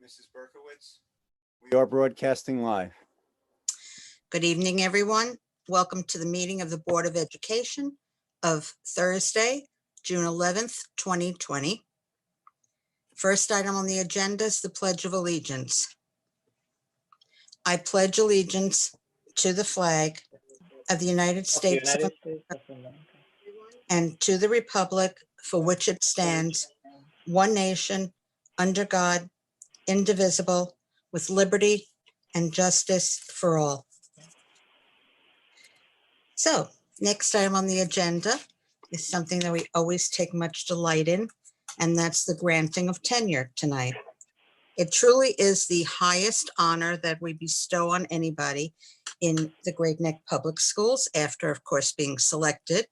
Mrs. Berkowitz. We are broadcasting live. Good evening, everyone. Welcome to the meeting of the Board of Education of Thursday, June 11th, 2020. First item on the agenda is the Pledge of Allegiance. I pledge allegiance to the flag of the United States of America and to the republic for which it stands, one nation, under God, indivisible, with liberty and justice for all. So, next item on the agenda is something that we always take much delight in, and that's the granting of tenure tonight. It truly is the highest honor that we bestow on anybody in the Great Neck Public Schools after, of course, being selected.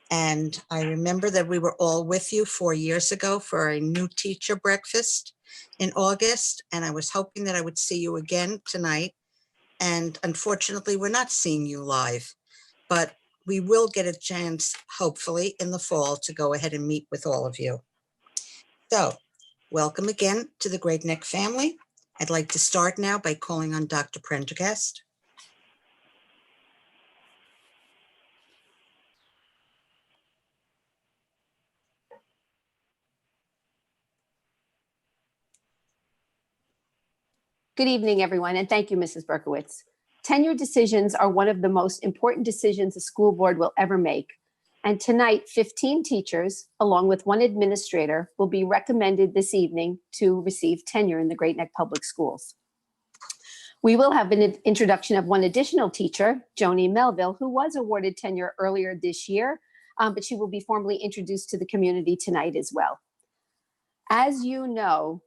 And I remember that we were all with you 4 years ago for a new teacher breakfast in August, and I was hoping that I would see you again tonight. And unfortunately, we're not seeing you live, but we will get a chance, hopefully, in the fall to go ahead and meet with all of you. So, welcome again to the Great Neck family. I'd like to start now by calling on Dr. Prendergast. Good evening, everyone, and thank you, Mrs. Berkowitz. Tenure decisions are one of the most important decisions a school board will ever make. And tonight, 15 teachers, along with one administrator, will be recommended this evening to receive tenure in the Great Neck Public Schools. We will have an introduction of one additional teacher, Joni Melville, who was awarded tenure earlier this year, but she will be formally introduced to the community tonight as well. As you know,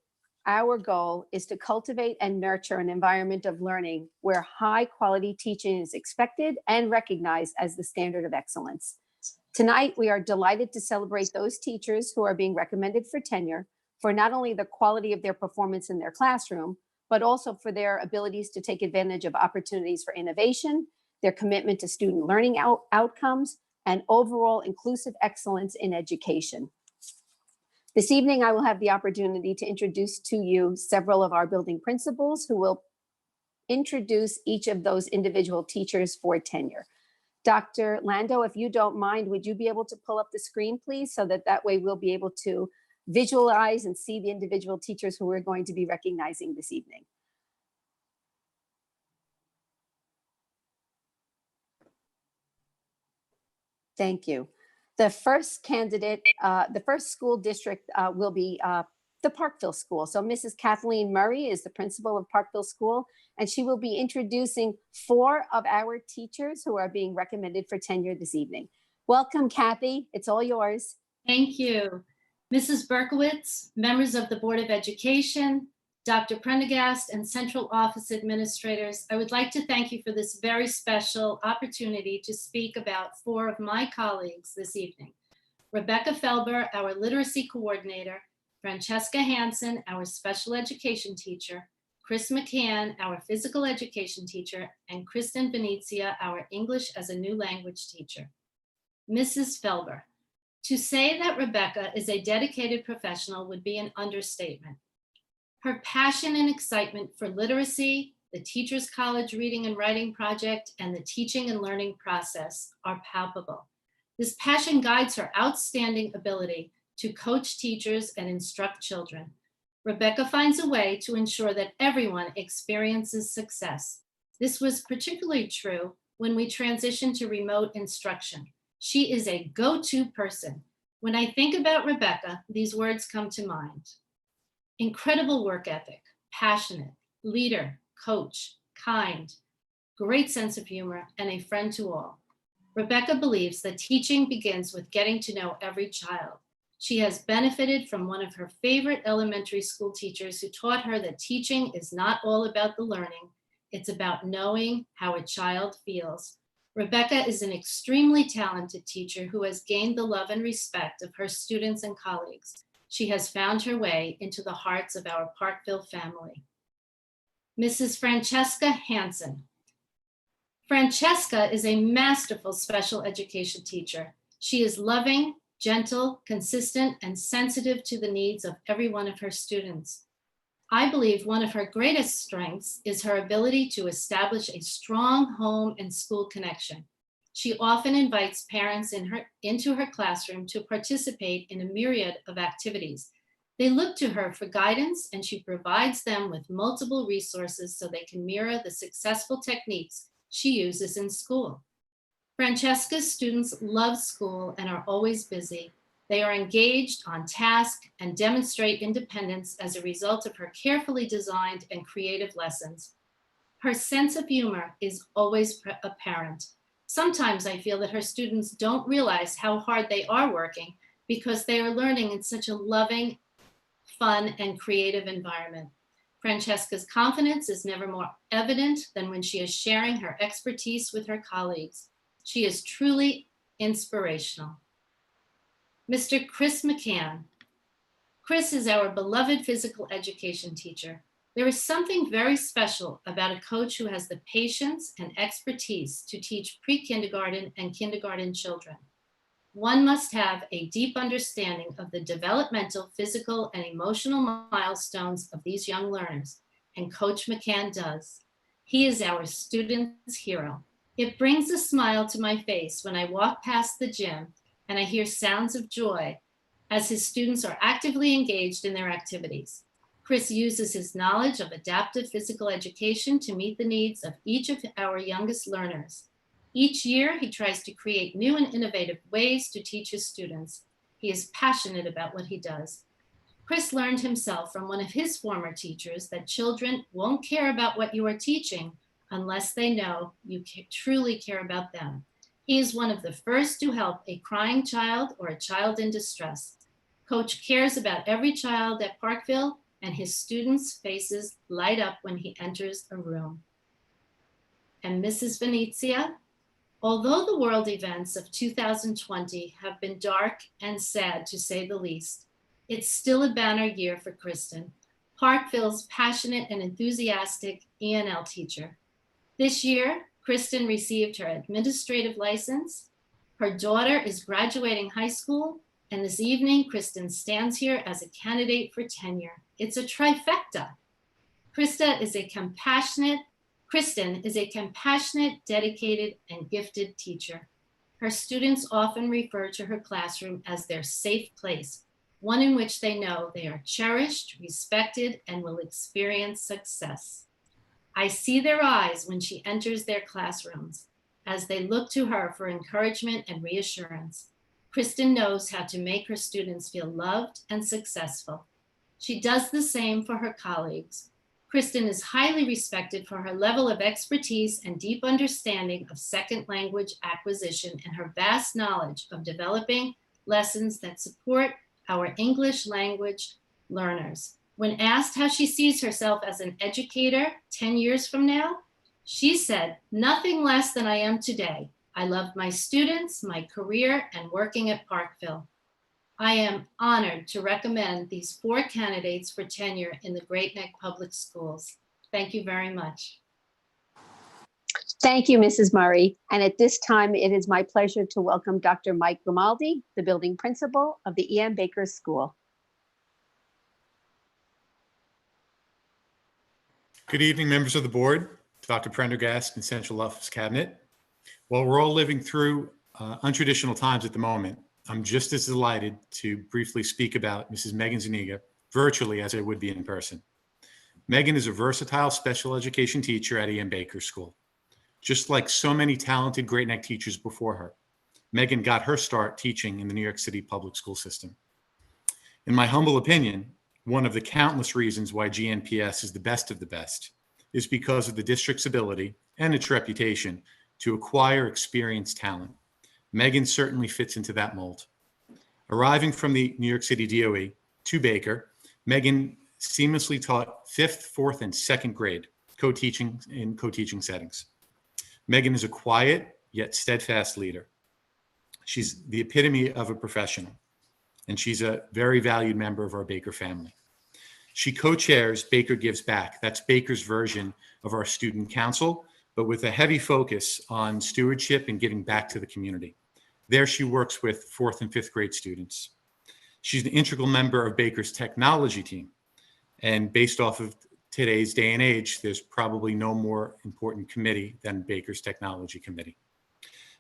our goal is to cultivate and nurture an environment of learning where high quality teaching is expected and recognized as the standard of excellence. Tonight, we are delighted to celebrate those teachers who are being recommended for tenure for not only the quality of their performance in their classroom, but also for their abilities to take advantage of opportunities for innovation, their commitment to student learning outcomes, and overall inclusive excellence in education. This evening, I will have the opportunity to introduce to you several of our building principals who will introduce each of those individual teachers for tenure. Dr. Lando, if you don't mind, would you be able to pull up the screen, please, so that way we'll be able to visualize and see the individual teachers who we're going to be recognizing this evening. Thank you. The first candidate, the first school district will be the Parkville School. So Mrs. Kathleen Murray is the principal of Parkville School, and she will be introducing 4 of our teachers who are being recommended for tenure this evening. Welcome, Kathy. It's all yours. Thank you. Mrs. Berkowitz, members of the Board of Education, Dr. Prendergast, and Central Office administrators, I would like to thank you for this very special opportunity to speak about 4 of my colleagues this evening. Rebecca Felber, our literacy coordinator, Francesca Hansen, our special education teacher, Chris McCann, our physical education teacher, and Kristen Venezia, our English as a new language teacher. Mrs. Felber, to say that Rebecca is a dedicated professional would be an understatement. Her passion and excitement for literacy, the Teachers College Reading and Writing Project, and the teaching and learning process are palpable. This passion guides her outstanding ability to coach teachers and instruct children. Rebecca finds a way to ensure that everyone experiences success. This was particularly true when we transitioned to remote instruction. She is a go-to person. When I think about Rebecca, these words come to mind. Incredible work ethic, passionate, leader, coach, kind, great sense of humor, and a friend to all. Rebecca believes that teaching begins with getting to know every child. She has benefited from one of her favorite elementary school teachers who taught her that teaching is not all about the learning, it's about knowing how a child feels. Rebecca is an extremely talented teacher who has gained the love and respect of her students and colleagues. She has found her way into the hearts of our Parkville family. Mrs. Francesca Hansen. Francesca is a masterful special education teacher. She is loving, gentle, consistent, and sensitive to the needs of every one of her students. I believe one of her greatest strengths is her ability to establish a strong home and school connection. She often invites parents into her classroom to participate in a myriad of activities. They look to her for guidance, and she provides them with multiple resources so they can mirror the successful techniques she uses in school. Francesca's students love school and are always busy. They are engaged, on task, and demonstrate independence as a result of her carefully designed and creative lessons. Her sense of humor is always apparent. Sometimes I feel that her students don't realize how hard they are working because they are learning in such a loving, fun, and creative environment. Francesca's confidence is never more evident than when she is sharing her expertise with her colleagues. She is truly inspirational. Mr. Chris McCann. Chris is our beloved physical education teacher. There is something very special about a coach who has the patience and expertise to teach pre-kindergarten and kindergarten children. One must have a deep understanding of the developmental, physical, and emotional milestones of these young learners, and Coach McCann does. He is our student's hero. It brings a smile to my face when I walk past the gym and I hear sounds of joy as his students are actively engaged in their activities. Chris uses his knowledge of adaptive physical education to meet the needs of each of our youngest learners. Each year, he tries to create new and innovative ways to teach his students. He is passionate about what he does. Chris learned himself from one of his former teachers that children won't care about what you are teaching unless they know you truly care about them. He is one of the first to help a crying child or a child in distress. Coach cares about every child at Parkville, and his students' faces light up when he enters a room. And Mrs. Venezia, although the world events of 2020 have been dark and sad to say the least, it's still a banner year for Kristen, Parkville's passionate and enthusiastic ENL teacher. This year, Kristen received her administrative license. Her daughter is graduating high school, and this evening, Kristen stands here as a candidate for tenure. It's a trifecta. Kristen is a compassionate, dedicated, and gifted teacher. Her students often refer to her classroom as their safe place, one in which they know they are cherished, respected, and will experience success. I see their eyes when she enters their classrooms as they look to her for encouragement and reassurance. Kristen knows how to make her students feel loved and successful. She does the same for her colleagues. Kristen is highly respected for her level of expertise and deep understanding of second language acquisition and her vast knowledge of developing lessons that support our English language learners. When asked how she sees herself as an educator 10 years from now, she said, "Nothing less than I am today. I love my students, my career, and working at Parkville." I am honored to recommend these 4 candidates for tenure in the Great Neck Public Schools. Thank you very much. Thank you, Mrs. Murray. And at this time, it is my pleasure to welcome Dr. Mike Grimaldi, the building principal of the E.M. Baker School. Good evening, members of the board, Dr. Prendergast and Central Office Cabinet. While we're all living through untraditional times at the moment, I'm just as delighted to briefly speak about Mrs. Megan Zuniga virtually as I would be in person. Megan is a versatile special education teacher at E.M. Baker School. Just like so many talented Great Neck teachers before her, Megan got her start teaching in the New York City public school system. In my humble opinion, one of the countless reasons why GNPS is the best of the best is because of the district's ability and its reputation to acquire experienced talent. Megan certainly fits into that mold. Arriving from the New York City DOE to Baker, Megan seamlessly taught 5th, 4th, and 2nd grade co-teaching in co-teaching settings. Megan is a quiet yet steadfast leader. She's the epitome of a professional, and she's a very valued member of our Baker family. She co-chairs Baker Gives Back. That's Baker's version of our student council, but with a heavy focus on stewardship and giving back to the community. There she works with 4th and 5th grade students. She's an integral member of Baker's technology team, And based off of today's day and age, there's probably no more important committee than Baker's Technology Committee.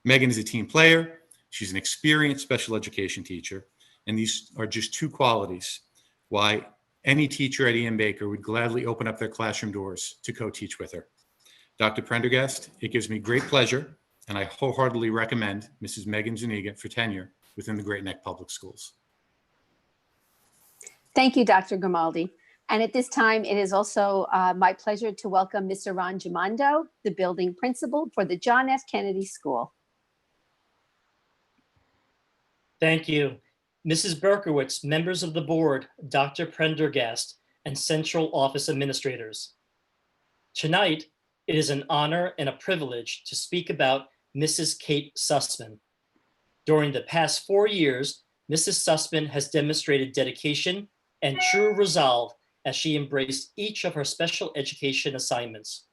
Megan is a team player. She's an experienced special education teacher. And these are just two qualities why any teacher at EM Baker would gladly open up their classroom doors to co-teach with her. Dr. Prendergast, it gives me great pleasure, and I wholeheartedly recommend Mrs. Megan Zuniga for tenure within the Great Neck Public Schools. Thank you, Dr. Grimaldi. And at this time, it is also my pleasure to welcome Mr. Ron Gimondo, the building principal for the John F. Kennedy School. Thank you. Mrs. Berkowitz, members of the board, Dr. Prendergast, and central office administrators. Tonight, it is an honor and a privilege to speak about Mrs. Kate Sussman. During the past 4 years, Mrs. Sussman has demonstrated dedication and true resolve as she embraced each of her special education assignments.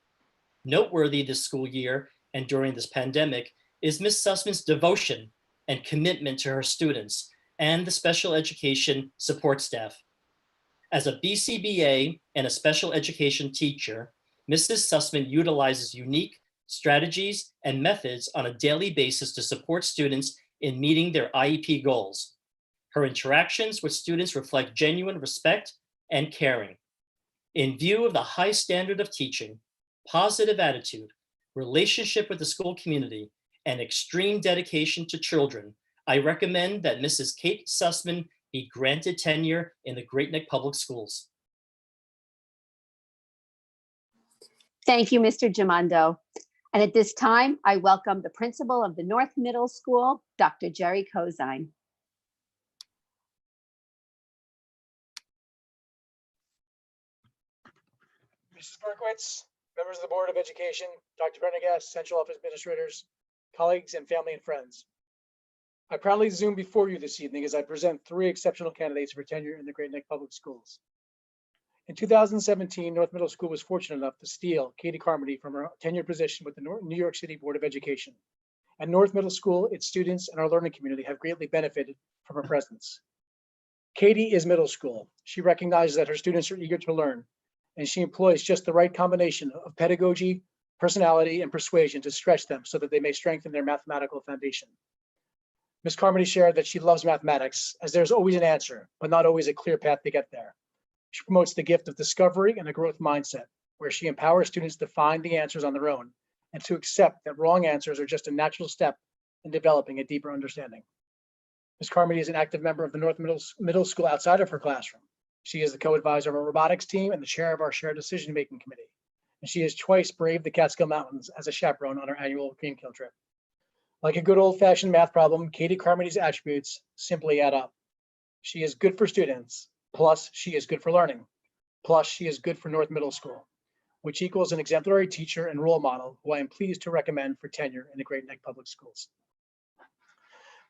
Noteworthy this school year and during this pandemic is Ms. Sussman's devotion and commitment to her students and the special education support staff. As a BCBA and a special education teacher, Mrs. Sussman utilizes unique strategies and methods on a daily basis to support students in meeting their IEP goals. Her interactions with students reflect genuine respect and caring. In view of the high standard of teaching, positive attitude, relationship with the school community, and extreme dedication to children, I recommend that Mrs. Kate Sussman be granted tenure in the Great Neck Public Schools. Thank you, Mr. Gimondo. And at this time, I welcome the principal of the North Middle School, Dr. Jerry Kozine. Mrs. Berkowitz, members of the Board of Education, Dr. Prendergast, Central Office Administrators, colleagues, and family and friends. I proudly Zoom before you this evening as I present 3 exceptional candidates for tenure in the Great Neck Public Schools. In 2017, North Middle School was fortunate enough to steal Katie Carmody from her tenured position with the New York City Board of Education. At North Middle School, its students and our learning community have greatly benefited from her presence. Katie is middle school. She recognizes that her students are eager to learn, and she employs just the right combination of pedagogy, personality, and persuasion to stretch them so that they may strengthen their mathematical foundation. Ms. Carmody shared that she loves mathematics, as there's always an answer, but not always a clear path to get there. She promotes the gift of discovery and a growth mindset, where she empowers students to find the answers on their own and to accept that wrong answers are just a natural step in developing a deeper understanding. Ms. Carmody is an active member of the North Middle School outside of her classroom. She is the co-advisor of our robotics team and the chair of our shared decision-making committee. And she has twice braved the Catskill Mountains as a chaperone on our annual Greenkill trip. Like a good old-fashioned math problem, Katie Carmody's attributes simply add up. She is good for students, plus she is good for learning, plus she is good for North Middle School, which equals an exemplary teacher and role model who I am pleased to recommend for tenure in the Great Neck Public Schools.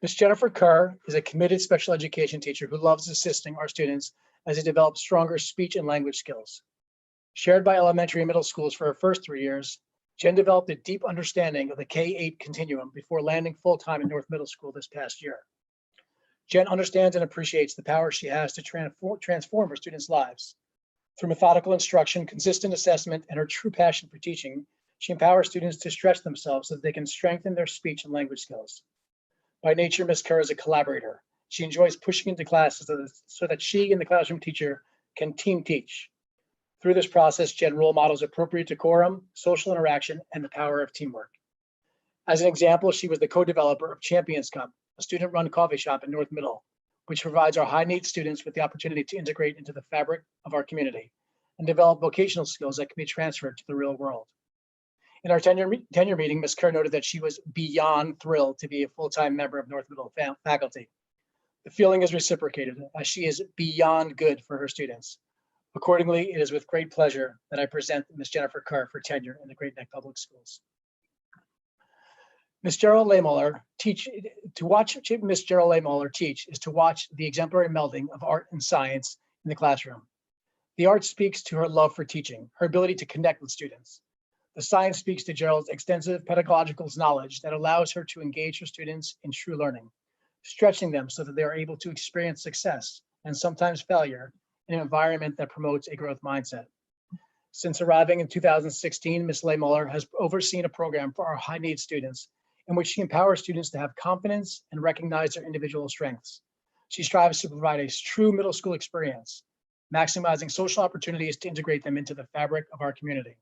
Ms. Jennifer Kerr is a committed special education teacher who loves assisting our students as they develop stronger speech and language skills. Shared by elementary and middle schools for her first 3 years, Jen developed a deep understanding of the K-8 continuum before landing full-time in North Middle School this past year. Jen understands and appreciates the power she has to transform her students' lives. Through methodical instruction, consistent assessment, and her true passion for teaching, she empowers students to stretch themselves so that they can strengthen their speech and language skills. By nature, Ms. Kerr is a collaborator. She enjoys pushing into classes so that she and the classroom teacher can team teach. Through this process, Jen role models appropriate decorum, social interaction, and the power of teamwork. As an example, she was the co-developer of Champions Cup, a student-run coffee shop in North Middle, which provides our high-needs students with the opportunity to integrate into the fabric of our community and develop vocational skills that can be transferred to the real world. In our tenure meeting, Ms. Kerr noted that she was beyond thrilled to be a full-time member of North Middle faculty. The feeling is reciprocated as she is beyond good for her students. Accordingly, it is with great pleasure that I present Ms. Jennifer Kerr for tenure in the Great Neck Public Schools. Ms. Gerald Lehmuller to watch Ms. Gerald Lehmuller teach is to watch the exemplary melding of art and science in the classroom. The art speaks to her love for teaching, her ability to connect with students. The science speaks to Gerald's extensive pedagogical knowledge that allows her to engage her students in true learning, stretching them so that they are able to experience success and sometimes failure in an environment that promotes a growth mindset. Since arriving in 2016, Ms. Lehmuller has overseen a program for our high-need students in which she empowers students to have confidence and recognize their individual strengths. She strives to provide a true middle school experience, maximizing social opportunities to integrate them into the fabric of our community.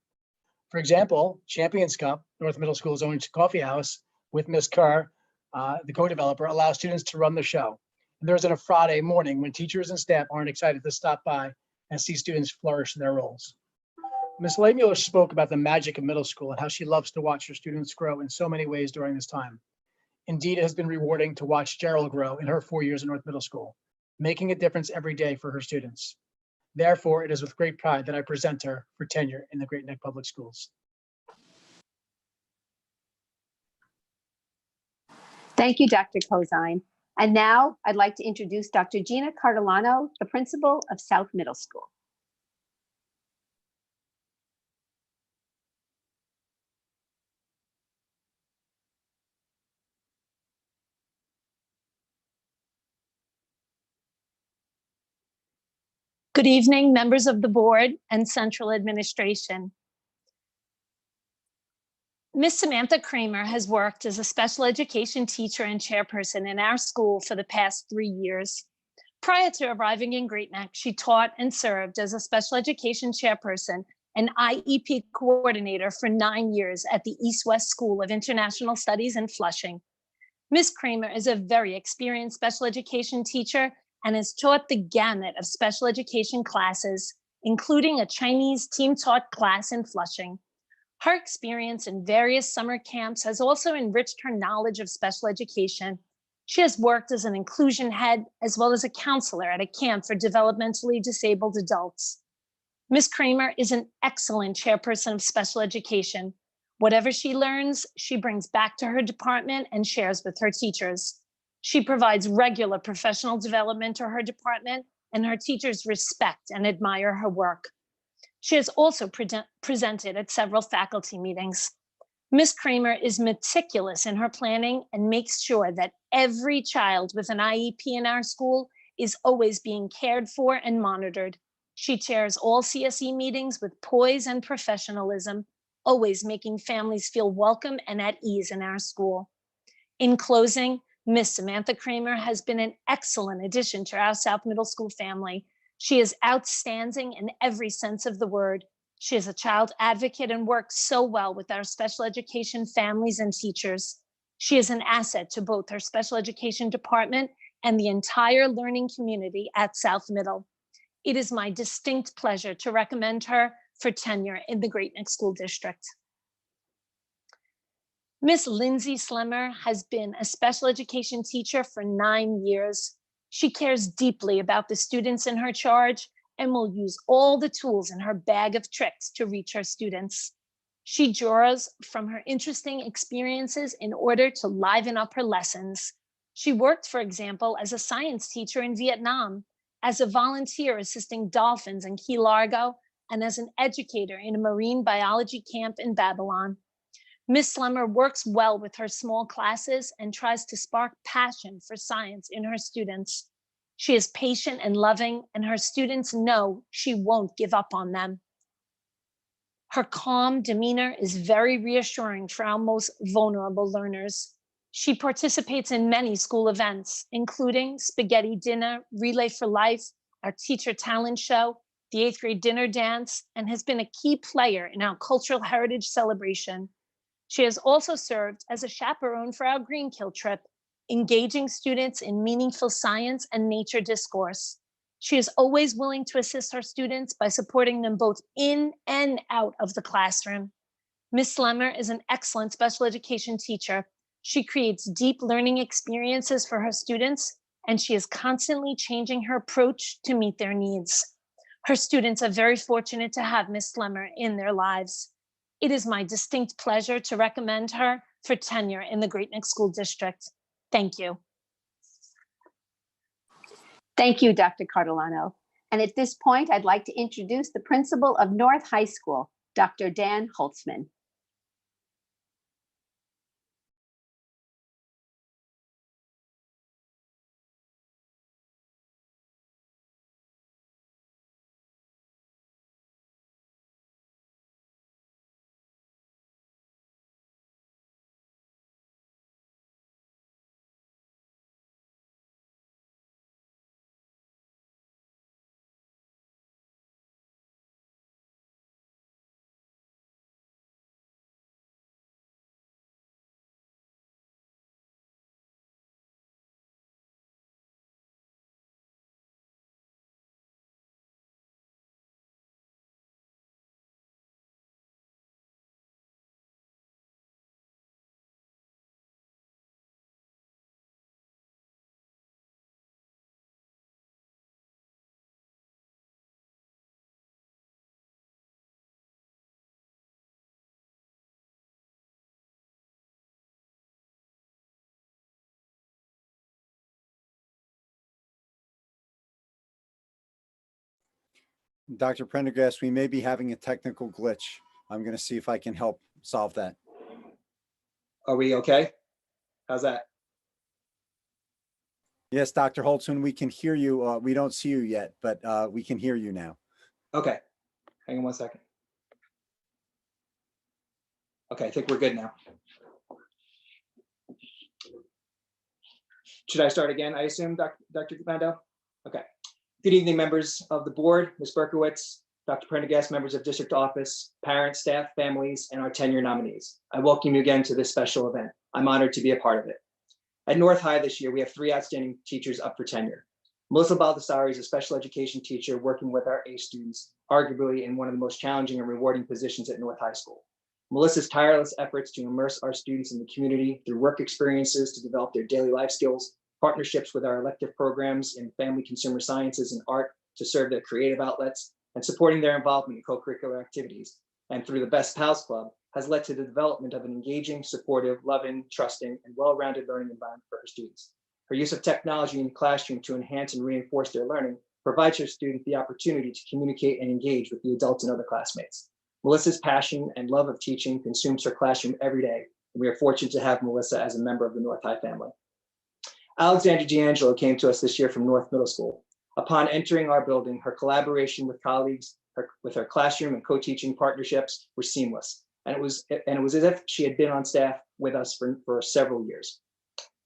For example, Champions Cup, North Middle School's own coffee house with Ms. Kerr, the co-developer, allows students to run the show. And there's on a Friday morning when teachers and staff aren't excited to stop by and see students flourish in their roles. Ms. Lehmuller spoke about the magic of middle school and how she loves to watch her students grow in so many ways during this time. Indeed, it has been rewarding to watch Gerald grow in her 4 years in North Middle School, making a difference every day for her students. Therefore, it is with great pride that I present her for tenure in the Great Neck Public Schools. Thank you, Dr. Cozine. And now I'd like to introduce Dr. Gina Cardilano, the principal of South Middle School. Good evening, members of the board and central administration. Ms. Samantha Kramer has worked as a special education teacher and chairperson in our school for the past 3 years. Prior to arriving in Great Neck, she taught and served as a special education chairperson and IEP coordinator for 9 years at the East West School of International Studies in Flushing. Ms. Kramer is a very experienced special education teacher and has taught the gamut of special education classes, including a Chinese team-taught class in Flushing. Her experience in various summer camps has also enriched her knowledge of special education. She has worked as an inclusion head as well as a counselor at a camp for developmentally disabled adults. Ms. Kramer is an excellent chairperson of special education. Whatever she learns, she brings back to her department and shares with her teachers. She provides regular professional development to her department, and her teachers respect and admire her work. She has also presented at several faculty meetings. Ms. Kramer is meticulous in her planning and makes sure that every child with an IEP in our school is always being cared for and monitored. She chairs all CSE meetings with poise and professionalism, always making families feel welcome and at ease in our school. In closing, Ms. Samantha Kramer has been an excellent addition to our South Middle School family. She is outstanding in every sense of the word. She is a child advocate and works so well with our special education families and teachers. She is an asset to both her special education department and the entire learning community at South Middle. It is my distinct pleasure to recommend her for tenure in the Great Neck School District. Miss Lindsay Slemmer has been a special education teacher for 9 years. She cares deeply about the students in her charge and will use all the tools in her bag of tricks to reach her students. She draws from her interesting experiences in order to liven up her lessons. She worked, for example, as a science teacher in Vietnam, as a volunteer assisting dolphins in Key Largo, and as an educator in a marine biology camp in Babylon. Ms. Slemmer works well with her small classes and tries to spark passion for science in her students. She is patient and loving, and her students know she won't give up on them. Her calm demeanor is very reassuring for our most vulnerable learners. She participates in many school events, including Spaghetti Dinner, Relay for Life, our Teacher Talent Show, the 8th grade dinner dance, and has been a key player in our cultural heritage celebration. She has also served as a chaperone for our Greenkill trip, engaging students in meaningful science and nature discourse. She is always willing to assist her students by supporting them both in and out of the classroom. Ms. Slemmer is an excellent special education teacher. She creates deep learning experiences for her students, and she is constantly changing her approach to meet their needs. Her students are very fortunate to have Ms. Slemmer in their lives. It is my distinct pleasure to recommend her for tenure in the Great Neck School District. Thank you. Thank you, Dr. Cardilano. And at this point, I'd like to introduce the principal of North High School, Dr. Dan Holtzman. Dr. Prendergast, we may be having a technical glitch. I'm going to see if I can help solve that. Are we okay? How's that? Yes, Dr. Holtzman, we can hear you. We don't see you yet, but we can hear you now. Okay, hang on one second. Okay, I think we're good now. Should I start again, I assume, Dr. Mandel? Okay. Good evening, members of the board, Ms. Berkowitz, Dr. Prendergast, members of district office, parents, staff, families, and our tenure nominees. I welcome you again to this special event. I'm honored to be a part of it. At North High this year, we have 3 outstanding teachers up for tenure. Melissa Baldessari is a special education teacher working with our ACE students, arguably in one of the most challenging and rewarding positions at North High School. Melissa's tireless efforts to immerse our students in the community through work experiences to develop their daily life skills, partnerships with our elective programs in family, consumer sciences, and art to serve their creative outlets, and supporting their involvement in co-curricular activities, and through the Best Pals Club, has led to the development of an engaging, supportive, loving, trusting, and well-rounded learning environment for her students. Her use of technology in the classroom to enhance and reinforce their learning provides her students the opportunity to communicate and engage with the adults and other classmates. Melissa's passion and love of teaching consumes her classroom every day, and we are fortunate to have Melissa as a member of the North High family. Alexandra D'Angelo came to us this year from North Middle School. Upon entering our building, her collaboration with colleagues, with her classroom and co-teaching partnerships were seamless. And it was as if she had been on staff with us for several years.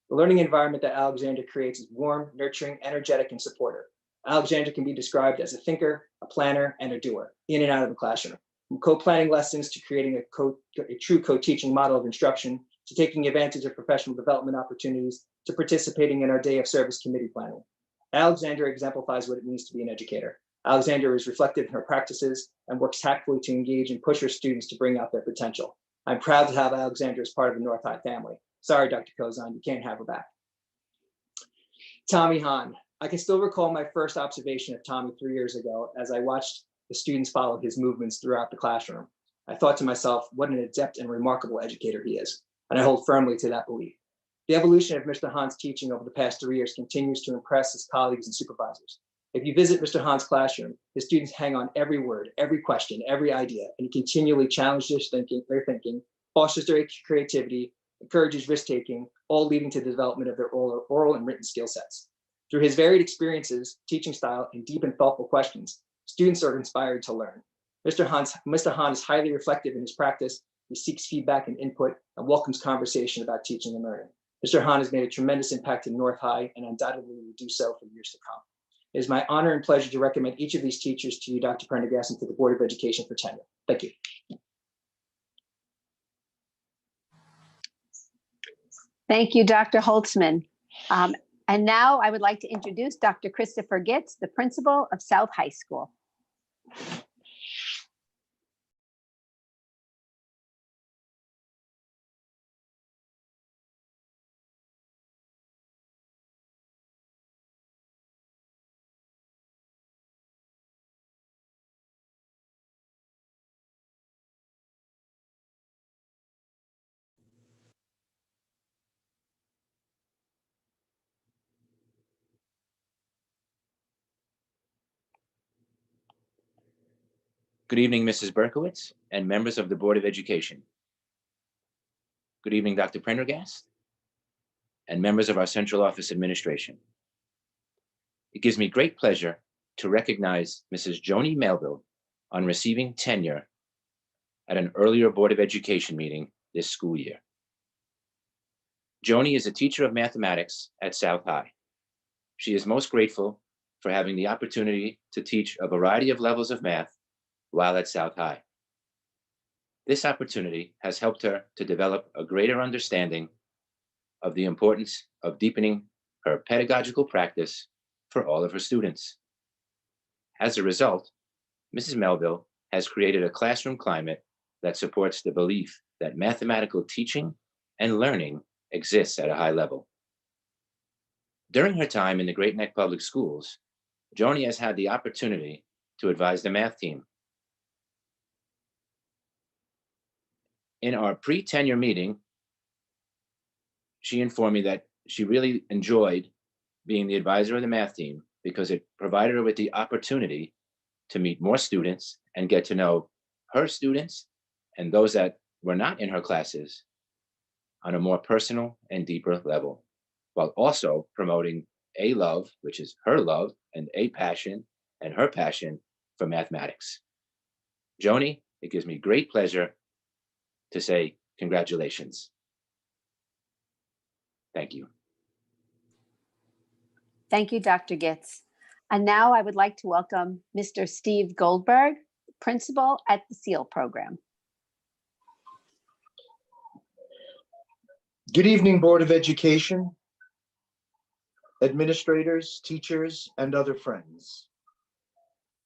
The learning environment that Alexandra creates is warm, nurturing, energetic, and supportive. Alexandra can be described as a thinker, a planner, and a doer, in and out of the classroom. From co-planning lessons to creating a true co-teaching model of instruction, to taking advantage of professional development opportunities, to participating in our day of service committee planning. Alexandra exemplifies what it means to be an educator. Alexandra is reflective in her practices and works tactfully to engage and push her students to bring out their potential. I'm proud to have Alexandra as part of the North High family. Sorry, Dr. Kozan, you can't have her back. Tommy Hahn. I can still recall my first observation of Tommy 3 years ago as I watched the students follow his movements throughout the classroom. I thought to myself, what an adept and remarkable educator he is, and I hold firmly to that belief. The evolution of Mr. Hahn's teaching over the past 3 years continues to impress his colleagues and supervisors. If you visit Mr. Hahn's classroom, his students hang on every word, every question, every idea, and he continually challenges their thinking, fosters their creativity, encourages risk-taking, all leading to the development of their oral and written skill sets. Through his varied experiences, teaching style, and deep and thoughtful questions, students are inspired to learn. Mr. Hahn is highly reflective in his practice. He seeks feedback and input and welcomes conversation about teaching and learning. Mr. Hahn has made a tremendous impact in North High and undoubtedly will do so for years to come. It is my honor and pleasure to recommend each of these teachers to you, Dr. Prendergast, and to the Board of Education for tenure. Thank you. Thank you, Dr. Holtzman. And now I would like to introduce Dr. Christopher Gitz, the principal of South High School. Good evening, Mrs. Berkowitz and members of the Board of Education. Good evening, Dr. Prendergast and members of our central office administration. It gives me great pleasure to recognize Mrs. Joni Melville on receiving tenure at an earlier Board of Education meeting this school year. Joni is a teacher of mathematics at South High. She is most grateful for having the opportunity to teach a variety of levels of math while at South High. This opportunity has helped her to develop a greater understanding of the importance of deepening her pedagogical practice for all of her students. As a result, Mrs. Melville has created a classroom climate that supports the belief that mathematical teaching and learning exists at a high level. During her time in the Great Neck Public Schools, Joni has had the opportunity to advise the math team. In our pre-tenure meeting, she informed me that she really enjoyed being the advisor of the math team because it provided her with the opportunity to meet more students and get to know her students and those that were not in her classes on a more personal and deeper level, while also promoting a love, which is her love, and a passion and her passion for mathematics. Joni, it gives me great pleasure to say congratulations. Thank you. Thank you, Dr. Gitz. And now I would like to welcome Mr. Steve Goldberg, principal at the SEAL program. Good evening, Board of Education, administrators, teachers, and other friends.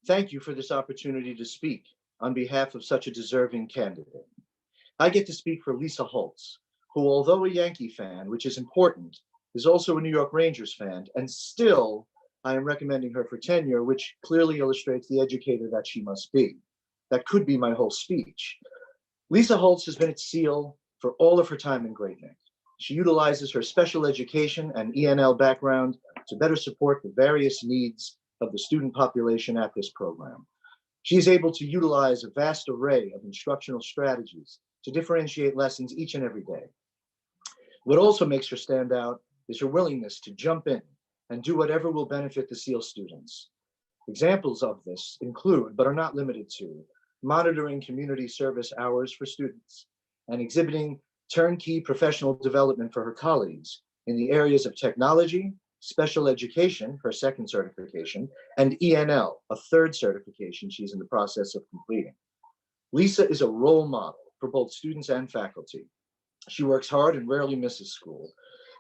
Thank you for this opportunity to speak on behalf of such a deserving candidate. I get to speak for Lisa Holtz, who, although a Yankee fan, which is important, is also a New York Rangers fan, and still I am recommending her for tenure, which clearly illustrates the educator that she must be. That could be my whole speech. Lisa Holtz has been at SEAL for all of her time in Great Neck. She utilizes her special education and ENL background to better support the various needs of the student population at this program. She is able to utilize a vast array of instructional strategies to differentiate lessons each and every day. What also makes her stand out is her willingness to jump in and do whatever will benefit the SEAL students. Examples of this include, but are not limited to, monitoring community service hours for students and exhibiting turnkey professional development for her colleagues in the areas of technology, special education, her second certification, and ENL, a third certification she's in the process of completing. Lisa is a role model for both students and faculty. She works hard and rarely misses school.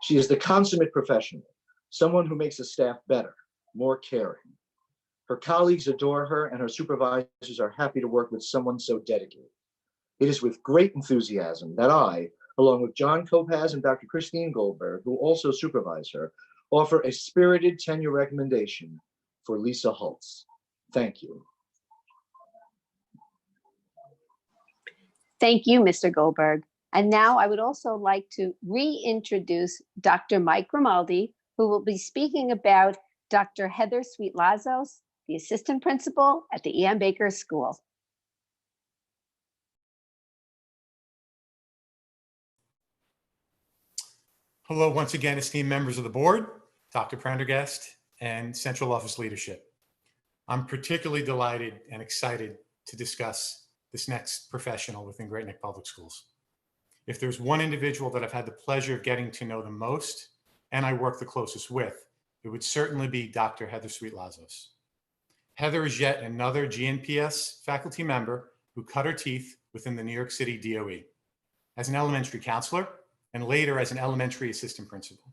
She is the consummate professional, someone who makes the staff better, more caring. Her colleagues adore her, and her supervisors are happy to work with someone so dedicated. It is with great enthusiasm that I, along with John Kopaz and Dr. Christine Goldberg, who also supervise her, offer a spirited tenure recommendation for Lisa Holtz. Thank you. Thank you, Mr. Goldberg. And now I would also like to reintroduce Dr. Mike Grimaldi, who will be speaking about Dr. Heather Sweet-Lazos, the assistant principal at the E.M. Baker School. Hello, once again, esteemed members of the board, Dr. Prendergast, and central office leadership. I'm particularly delighted and excited to discuss this next professional within Great Neck Public Schools. If there's one individual that I've had the pleasure of getting to know the most and I work the closest with, it would certainly be Dr. Heather Sweet-Lazos. Heather is yet another GNPS faculty member who cut her teeth within the New York City DOE as an elementary counselor and later as an elementary assistant principal.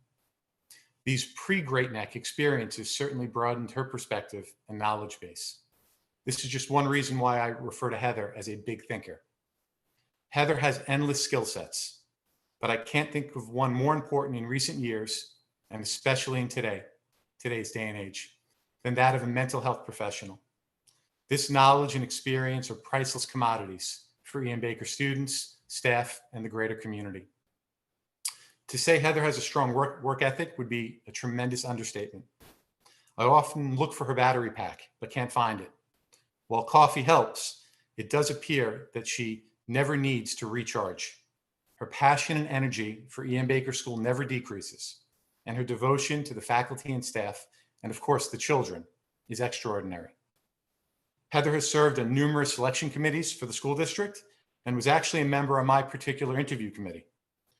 These pre-Great Neck experiences certainly broadened her perspective and knowledge base. This is just one reason why I refer to Heather as a big thinker. Heather has endless skill sets, but I can't think of one more important in recent years, and especially in today's day and age, than that of a mental health professional. This knowledge and experience are priceless commodities for E.M. Baker students, staff, and the greater community. To say Heather has a strong work ethic would be a tremendous understatement. I often look for her battery pack, but can't find it. While coffee helps, it does appear that she never needs to recharge. Her passion and energy for E.M. Baker School never decreases, and her devotion to the faculty and staff, and of course the children, is extraordinary. Heather has served on numerous selection committees for the school district and was actually a member of my particular interview committee.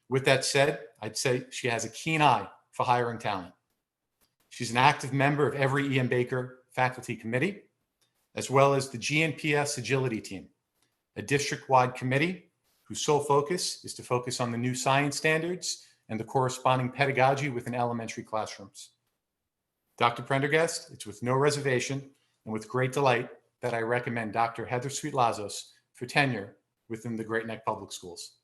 With that said, I'd say she has a keen eye for hiring talent. She's an active member of every E.M. Baker faculty committee, as well as the GNPS Agility Team, a district-wide committee whose sole focus is to focus on the new science standards and the corresponding pedagogy within elementary classrooms. Dr. Prendergast, it's with no reservation and with great delight that I recommend Dr. Heather Sweet-Lazos for tenure within the Great Neck Public Schools.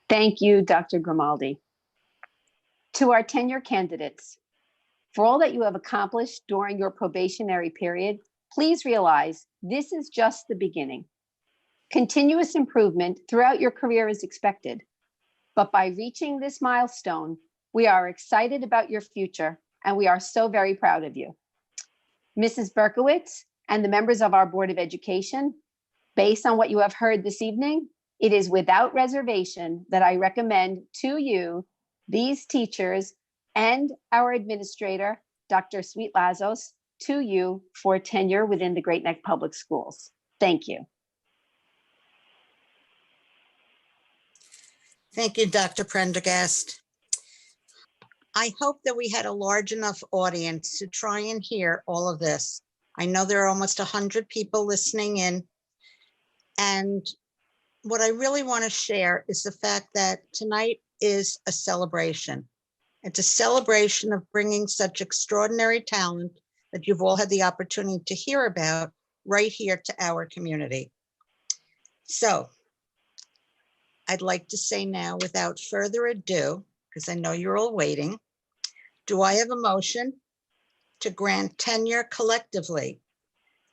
Thank you, Dr. Grimaldi. To our tenure candidates, for all that you have accomplished during your probationary period, please realize this is just the beginning. Continuous improvement throughout your career is expected, but by reaching this milestone, we are excited about your future and we are so very proud of you. Mrs. Berkowitz and the members of our Board of Education, based on what you have heard this evening, it is without reservation that I recommend to you these teachers and our administrator, Dr. Sweet Lazos, to you for tenure within the Great Neck Public Schools. Thank you. Thank you, Dr. Prendergast. I hope that we had a large enough audience to try and hear all of this. I know there are almost 100 people listening in. And what I really want to share is the fact that tonight is a celebration. It's a celebration of bringing such extraordinary talent that you've all had the opportunity to hear about right here to our community. So I'd like to say now, without further ado, because I know you're all waiting, do I have a motion to grant tenure collectively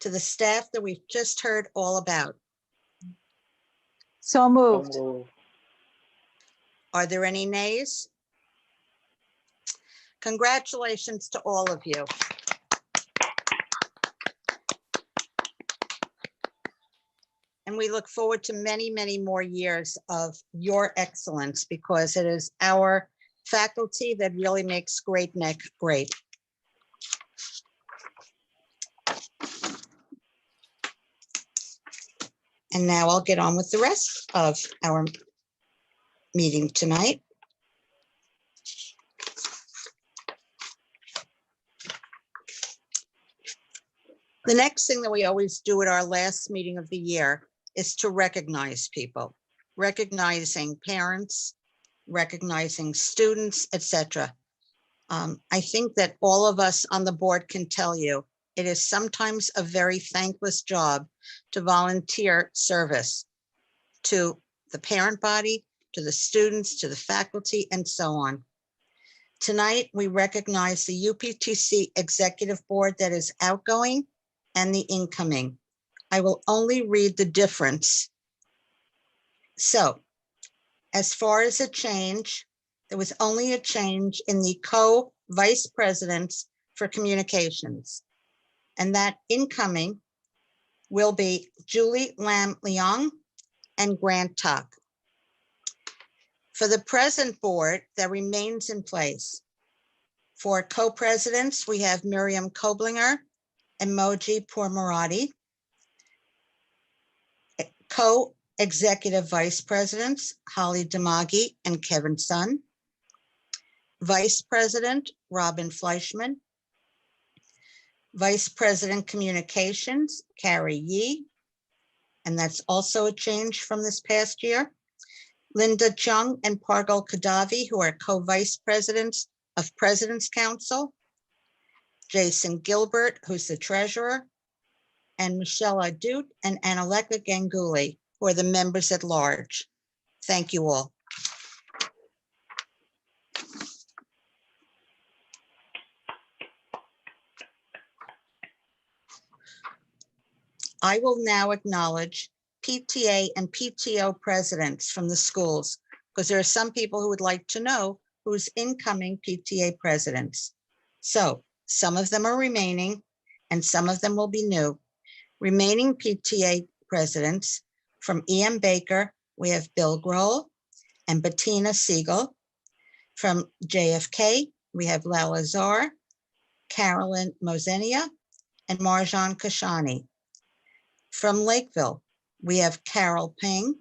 to the staff that we've just heard all about? So moved. Are there any nays? Congratulations to all of you. And we look forward to many, many more years of your excellence, because it is our faculty that really makes Great Neck great. And now I'll get on with the rest of our meeting tonight. The next thing that we always do at our last meeting of the year is to recognize people, recognizing parents, recognizing students, etc. I think that all of us on the board can tell you it is sometimes a very thankless job to volunteer service to the parent body, to the students, to the faculty, and so on. Tonight, we recognize the UPTC Executive Board that is outgoing and the incoming. I will only read the difference. So, as far as a change, there was only a change in the co-vice presidents for communications. And that incoming will be Julie Lam Leong and Grant Tuck. For the present board that remains in place, for co-presidents, we have Miriam Koblinger and Moji Pourmoradi. Co-executive vice presidents, Holly Damagi and Kevin Sun. Vice President, Robin Fleischman. Vice President Communications, Carrie Yee. And that's also a change from this past year. Linda Chung and Pargal Kadavi, who are co-vice presidents of President's Council. Jason Gilbert, who's the treasurer. And Michelle Adut and Analeka Ganguly, who are the members at large. Thank you all. I will now acknowledge PTA and PTO presidents from the schools, because there are some people who would like to know who's incoming PTA presidents. So some of them are remaining and some of them will be new. Remaining PTA presidents, from EM Baker, we have Bill Grohl and Bettina Siegel. From JFK, we have Lala Zar, Carolyn Mozenia, and Marjan Kashani. From Lakeville, we have Carol Ping.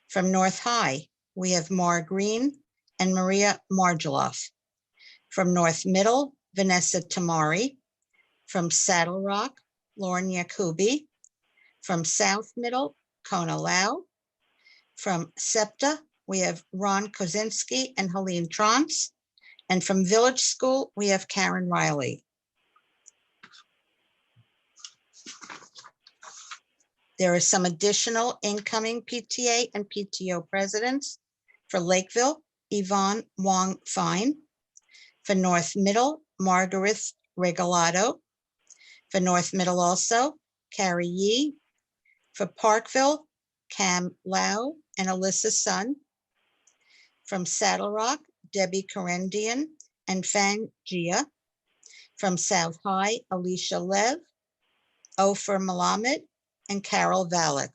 From North High, we have Mar Green and Maria Margeloff. From North Middle, Vanessa Tamari. From Saddle Rock, Lauren Yakubi. From South Middle, Kona Lau. From SEPTA, we have Ron Kozinski and Helene Trantz. And from Village School, we have Karen Riley. There are some additional incoming PTA and PTO presidents. For Lakeville, Yvonne Wong Fine. For North Middle, Margaret Regalado. For North Middle also, Carrie Yee. For Parkville, Cam Lau and Alyssa Sun. From Saddle Rock, Debbie Karendian and Fang Jia. From South High, Alicia Lev, Ofer Malamed, and Carol Valek.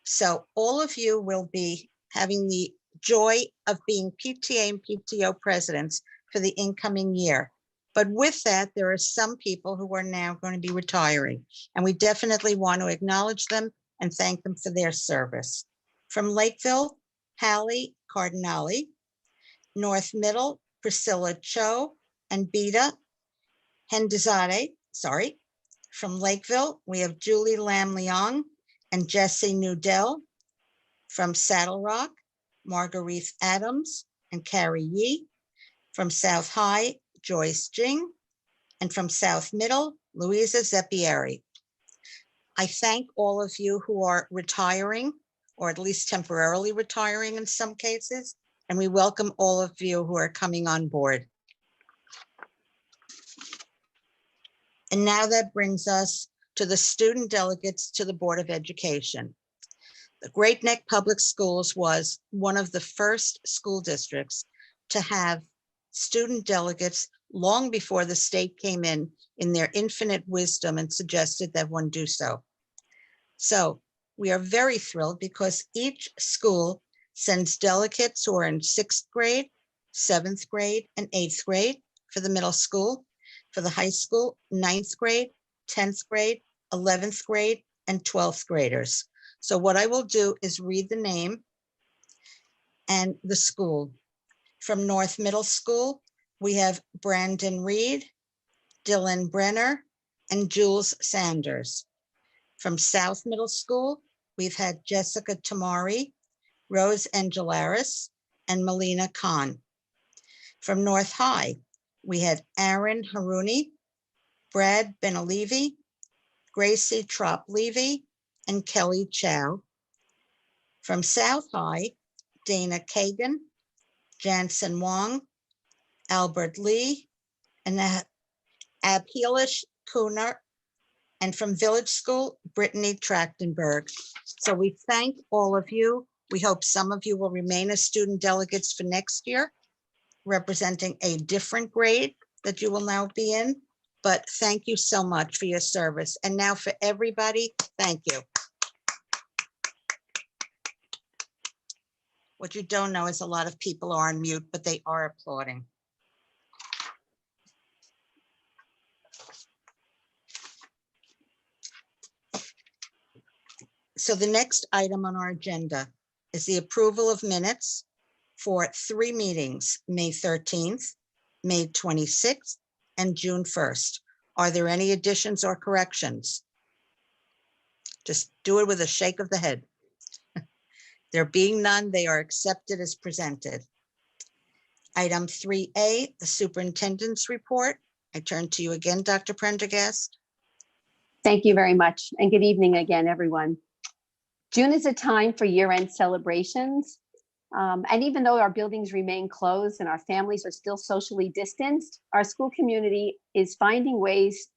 So all of you will be having the joy of being PTA and PTO presidents for the incoming year. But with that, there are some people who are now going to be retiring, and we definitely want to acknowledge them and thank them for their service. From Lakeville, Hallie Cardinale, North Middle, Priscilla Cho and Beta Hendizade, sorry. From Lakeville, we have Julie Lam Leong and Jesse Nudell. From Saddle Rock, Marguerite Adams and Carrie Yee. From South High, Joyce Jing. And from South Middle, Louisa Zeppieri. I thank all of you who are retiring, or at least temporarily retiring in some cases, and we welcome all of you who are coming on board. And now that brings us to the student delegates to the Board of Education. The Great Neck Public Schools was one of the first school districts to have student delegates long before the state came in their infinite wisdom and suggested that one do so. So we are very thrilled because each school sends delegates who are in 6th grade, 7th grade, and 8th grade for the middle school. For the high school, 9th grade, 10th grade, 11th grade, and 12th graders. So what I will do is read the name and the school. From North Middle School, we have Brandon Reed, Dylan Brenner, and Jules Sanders. From South Middle School, we've had Jessica Tamari, Rose Angelaris, and Melina Khan. From North High, we had Aaron Haruni, Brad Benalevi, Gracie Trop Levy, and Kelly Chow. From South High, Dana Kagan, Jansen Wong, Albert Lee, and Abhilish Kunar. And from Village School, Brittany Trachtenberg. So we thank all of you. We hope some of you will remain as student delegates for next year, representing a different grade that you will now be in. But thank you so much for your service. And now for everybody, thank you. What you don't know is a lot of people are on mute, but they are applauding. So the next item on our agenda is the approval of minutes for 3 meetings, May 13th, May 26th, and June 1st. Are there any additions or corrections? Just do it with a shake of the head. There being none, they are accepted as presented. Item 3A, the superintendent's report. I turn to you again, Dr. Prendergast. Thank you very much, and good evening again, everyone. June is a time for year-end celebrations. And even though our buildings remain closed and our families are still socially distanced, our school community is finding ways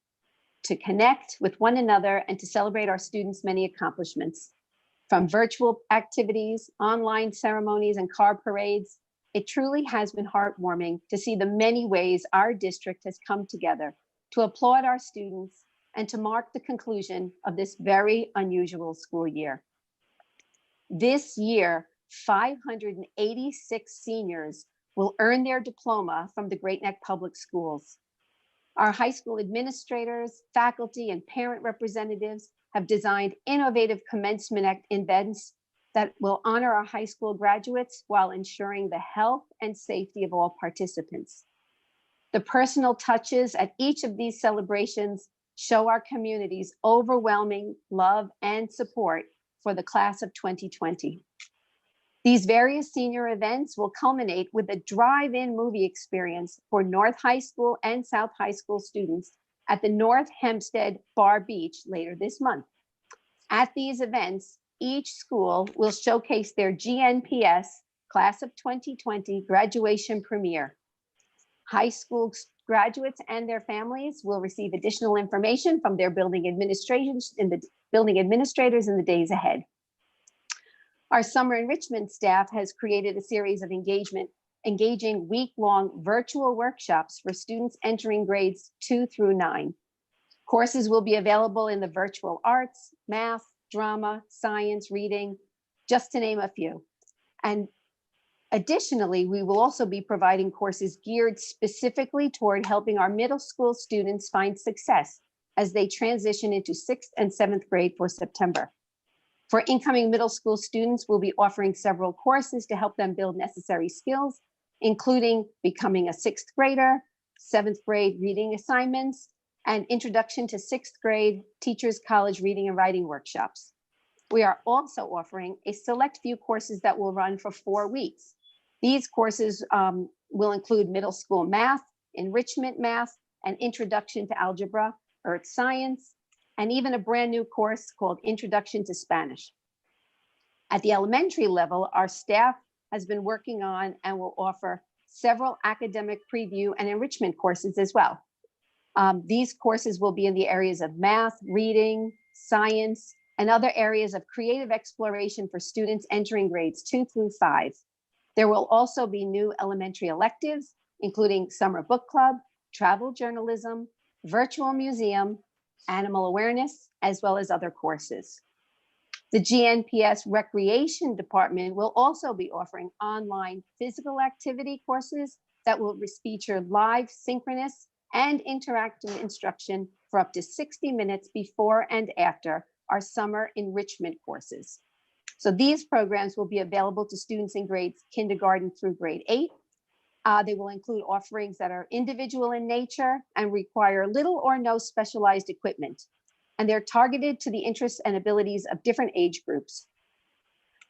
to connect with one another and to celebrate our students' many accomplishments. From virtual activities, online ceremonies, and car parades, it truly has been heartwarming to see the many ways our district has come together to applaud our students and to mark the conclusion of this very unusual school year. This year, 586 seniors will earn their diploma from the Great Neck Public Schools. Our high school administrators, faculty, and parent representatives have designed innovative commencement events that will honor our high school graduates while ensuring the health and safety of all participants. The personal touches at each of these celebrations show our community's overwhelming love and support for the class of 2020. These various senior events will culminate with a drive-in movie experience for North High School and South High School students at the North Hempstead Bar Beach later this month. At these events, each school will showcase their GNPS Class of 2020 graduation premiere. High school graduates and their families will receive additional information from their building administrators in the days ahead. Our summer enrichment staff has created a series of engagement engaging week-long virtual workshops for students entering grades 2 through 9. Courses will be available in the virtual arts, math, drama, science, reading, just to name a few. And additionally, we will also be providing courses geared specifically toward helping our middle school students find success as they transition into 6th and 7th grade for September. For incoming middle school students, we'll be offering several courses to help them build necessary skills, including becoming a 6th grader, 7th grade reading assignments, and introduction to 6th grade teachers college reading and writing workshops. We are also offering a select few courses that will run for 4 weeks. These courses will include middle school math, enrichment math, and introduction to algebra, earth science, and even a brand new course called Introduction to Spanish. At the elementary level, our staff has been working on and will offer several academic preview and enrichment courses as well. These courses will be in the areas of math, reading, science, and other areas of creative exploration for students entering grades 2 through 5. There will also be new elementary electives, including summer book club, travel journalism, virtual museum, animal awareness, as well as other courses. The GNPS Recreation Department will also be offering online physical activity courses that will feature live, synchronous, and interactive instruction for up to 60 minutes before and after our summer enrichment courses. So these programs will be available to students in grades kindergarten through grade 8. They will include offerings that are individual in nature and require little or no specialized equipment. And they're targeted to the interests and abilities of different age groups.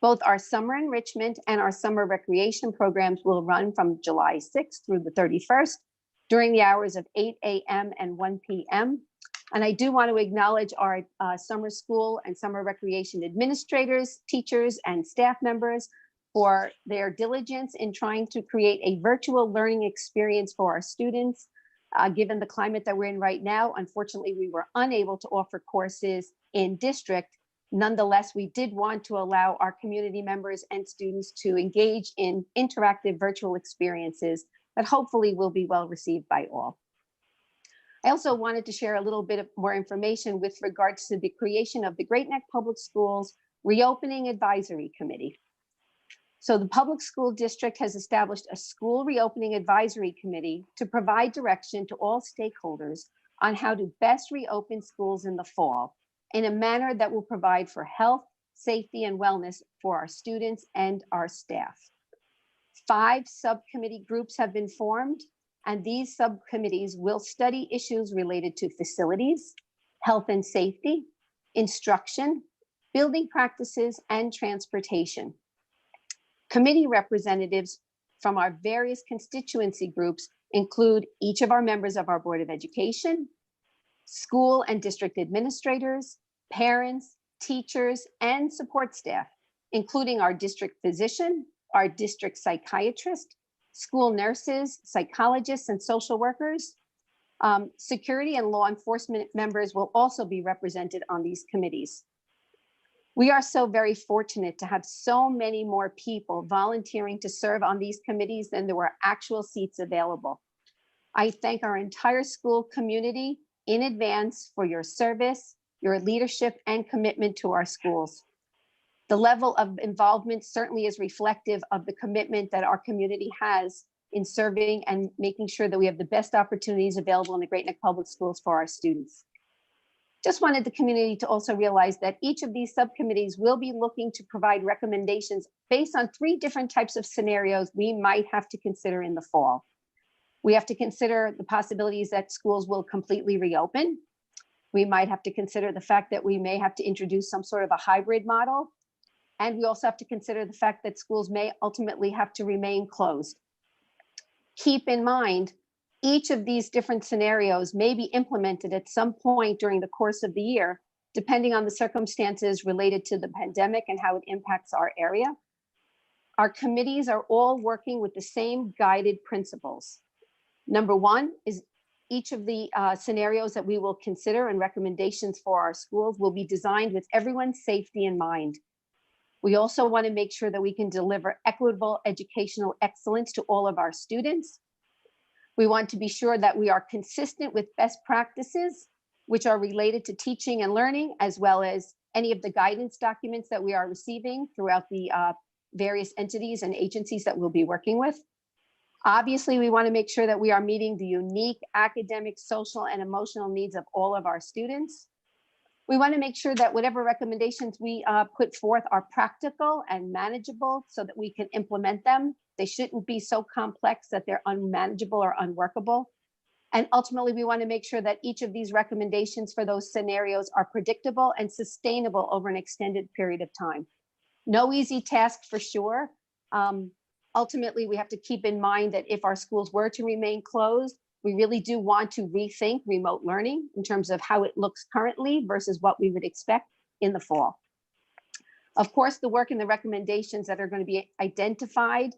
Both our summer enrichment and our summer recreation programs will run from July 6th through the 31st during the hours of 8 a.m. and 1 p.m. And I do want to acknowledge our summer school and summer recreation administrators, teachers, and staff members for their diligence in trying to create a virtual learning experience for our students. Given the climate that we're in right now, unfortunately, we were unable to offer courses in district. Nonetheless, we did want to allow our community members and students to engage in interactive virtual experiences that hopefully will be well received by all. I also wanted to share a little bit of more information with regards to the creation of the Great Neck Public Schools Reopening Advisory Committee. So the public school district has established a school reopening advisory committee to provide direction to all stakeholders on how to best reopen schools in the fall in a manner that will provide for health, safety, and wellness for our students and our staff. 5 subcommittee groups have been formed, and these subcommittees will study issues related to facilities, health and safety, instruction, building practices, and transportation. Committee representatives from our various constituency groups include each of our members of our Board of Education, school and district administrators, parents, teachers, and support staff, including our district physician, our district psychiatrist, school nurses, psychologists, and social workers. Security and law enforcement members will also be represented on these committees. We are so very fortunate to have so many more people volunteering to serve on these committees than there were actual seats available. I thank our entire school community in advance for your service, your leadership, and commitment to our schools. The level of involvement certainly is reflective of the commitment that our community has in serving and making sure that we have the best opportunities available in the Great Neck Public Schools for our students. Just wanted the community to also realize that each of these subcommittees will be looking to provide recommendations based on 3 different types of scenarios we might have to consider in the fall. We have to consider the possibilities that schools will completely reopen. We might have to consider the fact that we may have to introduce some sort of a hybrid model. And we also have to consider the fact that schools may ultimately have to remain closed. Keep in mind, each of these different scenarios may be implemented at some point during the course of the year, depending on the circumstances related to the pandemic and how it impacts our area. Our committees are all working with the same guided principles. Number 1 is each of the scenarios that we will consider and recommendations for our schools will be designed with everyone's safety in mind. We also want to make sure that we can deliver equitable educational excellence to all of our students. We want to be sure that we are consistent with best practices, which are related to teaching and learning, as well as any of the guidance documents that we are receiving throughout the various entities and agencies that we'll be working with. Obviously, we want to make sure that we are meeting the unique academic, social, and emotional needs of all of our students. We want to make sure that whatever recommendations we put forth are practical and manageable so that we can implement them. They shouldn't be so complex that they're unmanageable or unworkable. And ultimately, we want to make sure that each of these recommendations for those scenarios are predictable and sustainable over an extended period of time. No easy task for sure. Ultimately, we have to keep in mind that if our schools were to remain closed, we really do want to rethink remote learning in terms of how it looks currently versus what we would expect in the fall. Of course, the work and the recommendations that are going to be identified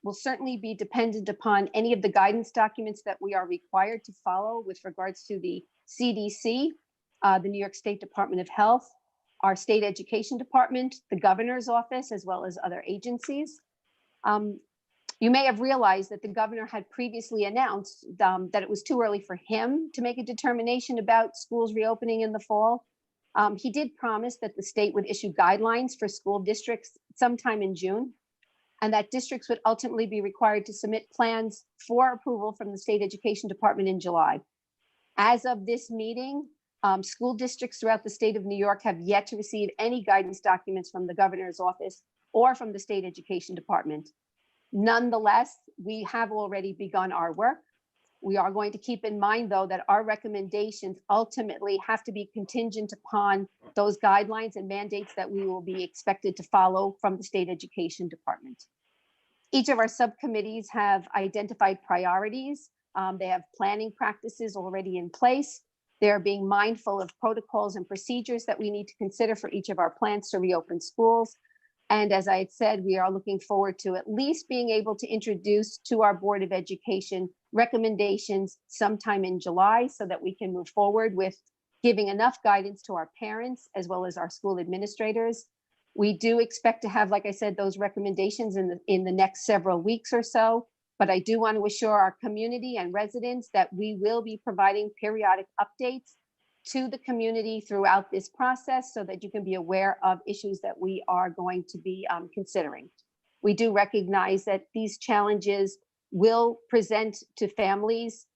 will certainly be dependent upon any of the guidance documents that we are required to follow with regards to the CDC, the New York State Department of Health, our state education department, the governor's office, as well as other agencies. You may have realized that the governor had previously announced that it was too early for him to make a determination about schools reopening in the fall. He did promise that the state would issue guidelines for school districts sometime in June, and that districts would ultimately be required to submit plans for approval from the state education department in July. As of this meeting, school districts throughout the state of New York have yet to receive any guidance documents from the governor's office or from the state education department. Nonetheless, we have already begun our work. We are going to keep in mind, though, that our recommendations ultimately have to be contingent upon those guidelines and mandates that we will be expected to follow from the state education department. Each of our subcommittees have identified priorities. They have planning practices already in place. They're being mindful of protocols and procedures that we need to consider for each of our plans to reopen schools. And as I had said, we are looking forward to at least being able to introduce to our Board of Education recommendations sometime in July so that we can move forward with giving enough guidance to our parents as well as our school administrators. We do expect to have, like I said, those recommendations in the next several weeks or so. But I do want to assure our community and residents that we will be providing periodic updates to the community throughout this process so that you can be aware of issues that we are going to be considering. We do recognize that these challenges will present to families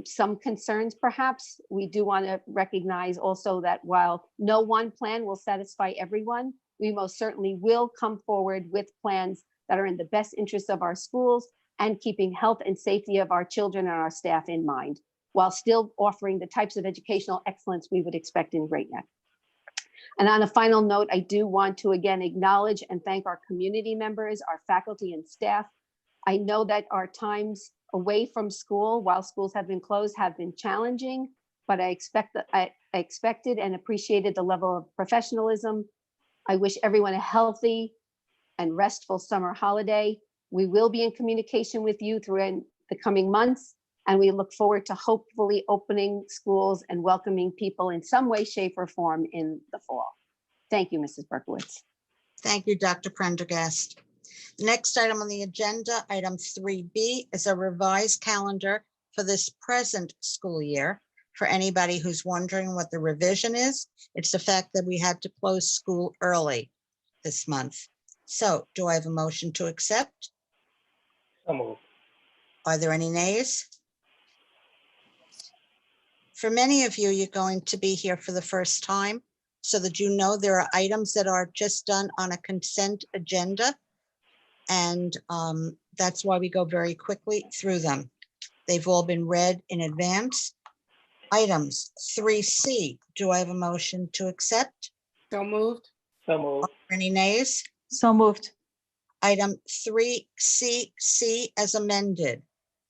some concerns perhaps. We do want to recognize also that while no one plan will satisfy everyone, we most certainly will come forward with plans that are in the best interest of our schools and keeping health and safety of our children and our staff in mind, while still offering the types of educational excellence we would expect in Great Neck. And on a final note, I do want to again acknowledge and thank our community members, our faculty and staff. I know that our times away from school while schools have been closed have been challenging, but I expected and appreciated the level of professionalism. I wish everyone a healthy and restful summer holiday. We will be in communication with you through the coming months, and we look forward to hopefully opening schools and welcoming people in some way, shape, or form in the fall. Thank you, Mrs. Berkowitz. Thank you, Dr. Prendergast. The next item on the agenda, item 3B, is a revised calendar for this present school year. For anybody who's wondering what the revision is, it's the fact that we had to close school early this month. So do I have a motion to accept? So moved. Are there any nays? For many of you, you're going to be here for the first time, so that you know there are items that are just done on a consent agenda. And that's why we go very quickly through them. They've all been read in advance. Items 3C, do I have a motion to accept? So moved. So moved. Any nays? So moved. Item 3CC as amended.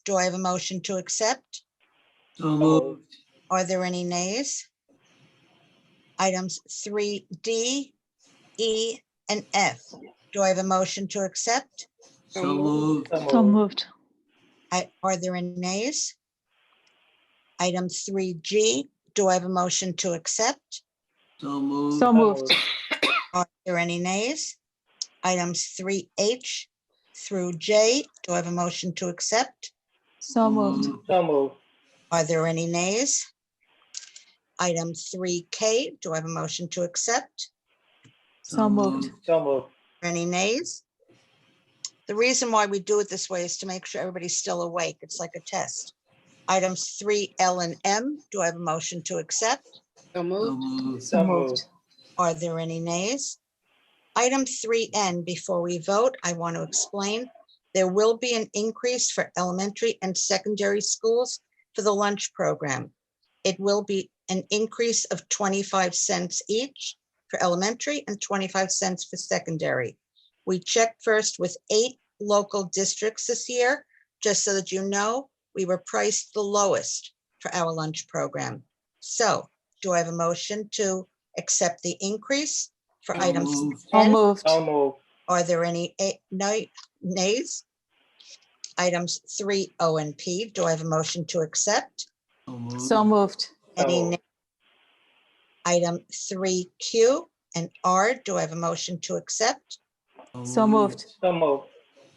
Do I have a motion to accept? So moved. Are there any nays? Items 3D, E, and F. Do I have a motion to accept? So moved. So moved. Are there any nays? Item 3G, do I have a motion to accept? So moved. So moved. Are there any nays? Items 3H through J. Do I have a motion to accept? So moved. So moved. Are there any nays? Item 3K. Do I have a motion to accept? So moved. So moved. Any nays? The reason why we do it this way is to make sure everybody's still awake. It's like a test. Items 3L and M. Do I have a motion to accept? So moved. So moved. Are there any nays? Item 3N, before we vote, I want to explain. There will be an increase for elementary and secondary schools for the lunch program. It will be an increase of 25 cents each for elementary and 25 cents for secondary. We checked first with 8 local districts this year, just so that you know, we were priced the lowest for our lunch program. So do I have a motion to accept the increase for items? So moved. So moved. Are there any nays? Items 3O and P, do I have a motion to accept? So moved. Any moved. nay? Item 3Q and R, do I have a motion to accept? So moved. So moved.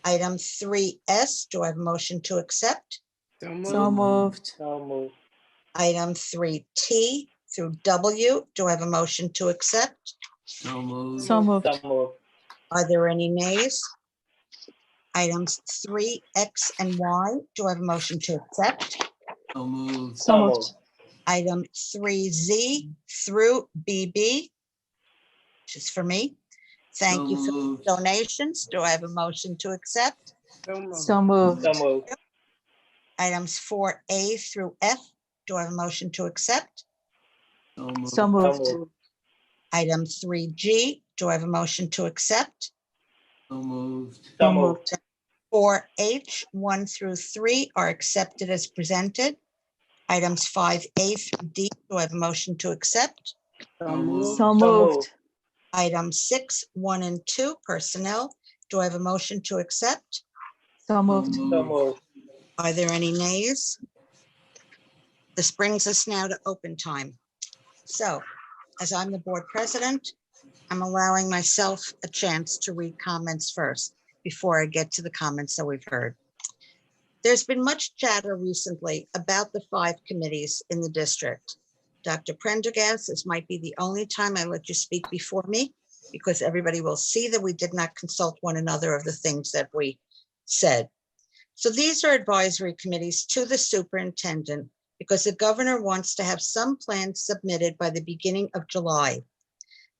Item 3S, do I have a motion to accept? So moved. So moved. Item 3T through W, do I have a motion to accept? So moved. So moved. Are there any nays? Items 3X and Y, do I have a motion to accept? So moved. So moved. Item 3Z through BB, which is for me. Thank you for the donations. Do I have a motion to accept? So moved. So moved. Items 4A through F, do I have a motion to accept? So So moved. moved. Item 3G, do I have a motion to accept? So moved. So moved. 4H, 1 through 3 are accepted as presented. Items 5A through D, do I have a motion to accept? So moved. Item 6, 1 and 2, personnel, do I have a motion to accept? So moved. So moved. Are there any nays? This brings us now to open time. So, as I'm the board president, I'm allowing myself a chance to read comments first before I get to the comments that we've heard. There's been much chatter recently about the 5 committees in the district. Dr. Prendergast, this might be the only time I let you speak before me, because everybody will see that we did not consult one another of the things that we said. So these are advisory committees to the superintendent, because the governor wants to have some plans submitted by the beginning of July.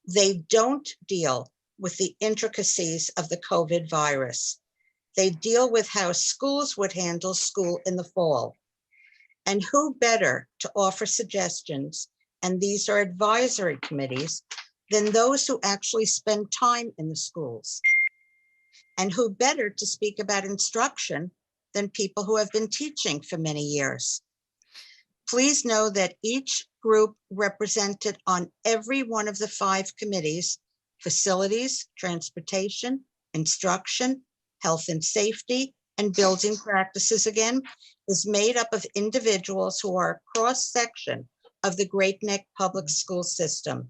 They don't deal with the intricacies of the COVID virus. They deal with how schools would handle school in the fall. And who better to offer suggestions, and these are advisory committees, than those who actually spend time in the schools? And who better to speak about instruction than people who have been teaching for many years? Please know that each group represented on every one of the 5 committees, facilities, transportation, instruction, health and safety, and building practices again, is made up of individuals who are a cross-section of the Great Neck Public School System.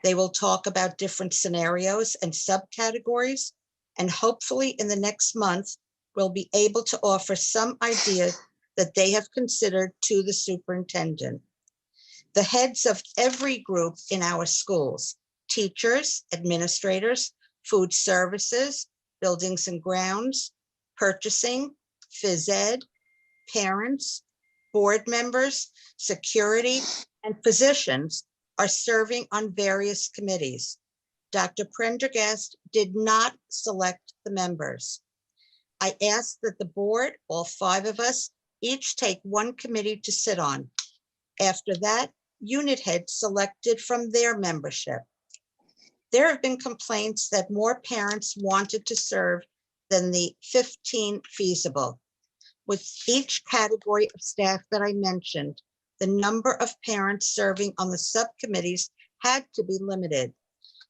They will talk about different scenarios and subcategories, and hopefully in the next month, we'll be able to offer some ideas that they have considered to the superintendent. The heads of every group in our schools, teachers, administrators, food services, buildings and grounds, purchasing, phys ed, parents, board members, security, and physicians are serving on various committees. Dr. Prendergast did not select the members. I asked that the board, all 5 of us, each take one committee to sit on. After that, unit heads selected from their membership. There have been complaints that more parents wanted to serve than the 15 feasible. With each category of staff that I mentioned, the number of parents serving on the subcommittees had to be limited.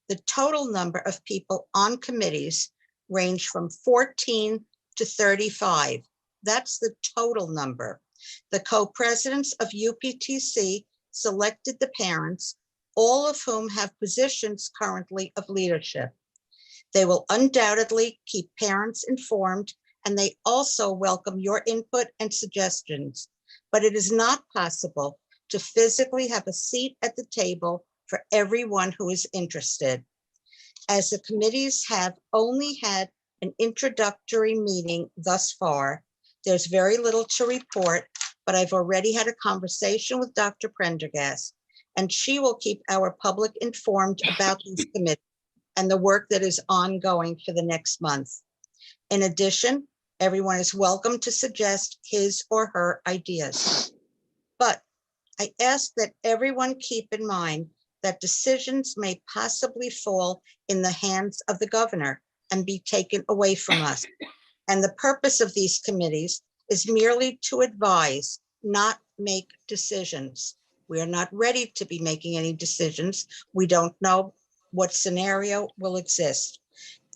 The total number of people on committees range from 14 to 35. That's the total number. The co-presidents of UPTC selected the parents, all of whom have positions currently of leadership. They will undoubtedly keep parents informed, and they also welcome your input and suggestions. But it is not possible to physically have a seat at the table for everyone who is interested. As the committees have only had an introductory meeting thus far, there's very little to report, but I've already had a conversation with Dr. Prendergast, and she will keep our public informed about these committees and the work that is ongoing for the next month. In addition, everyone is welcome to suggest his or her ideas. But I ask that everyone keep in mind that decisions may possibly fall in the hands of the governor and be taken away from us. And the purpose of these committees is merely to advise, not make decisions. We are not ready to be making any decisions. We don't know what scenario will exist.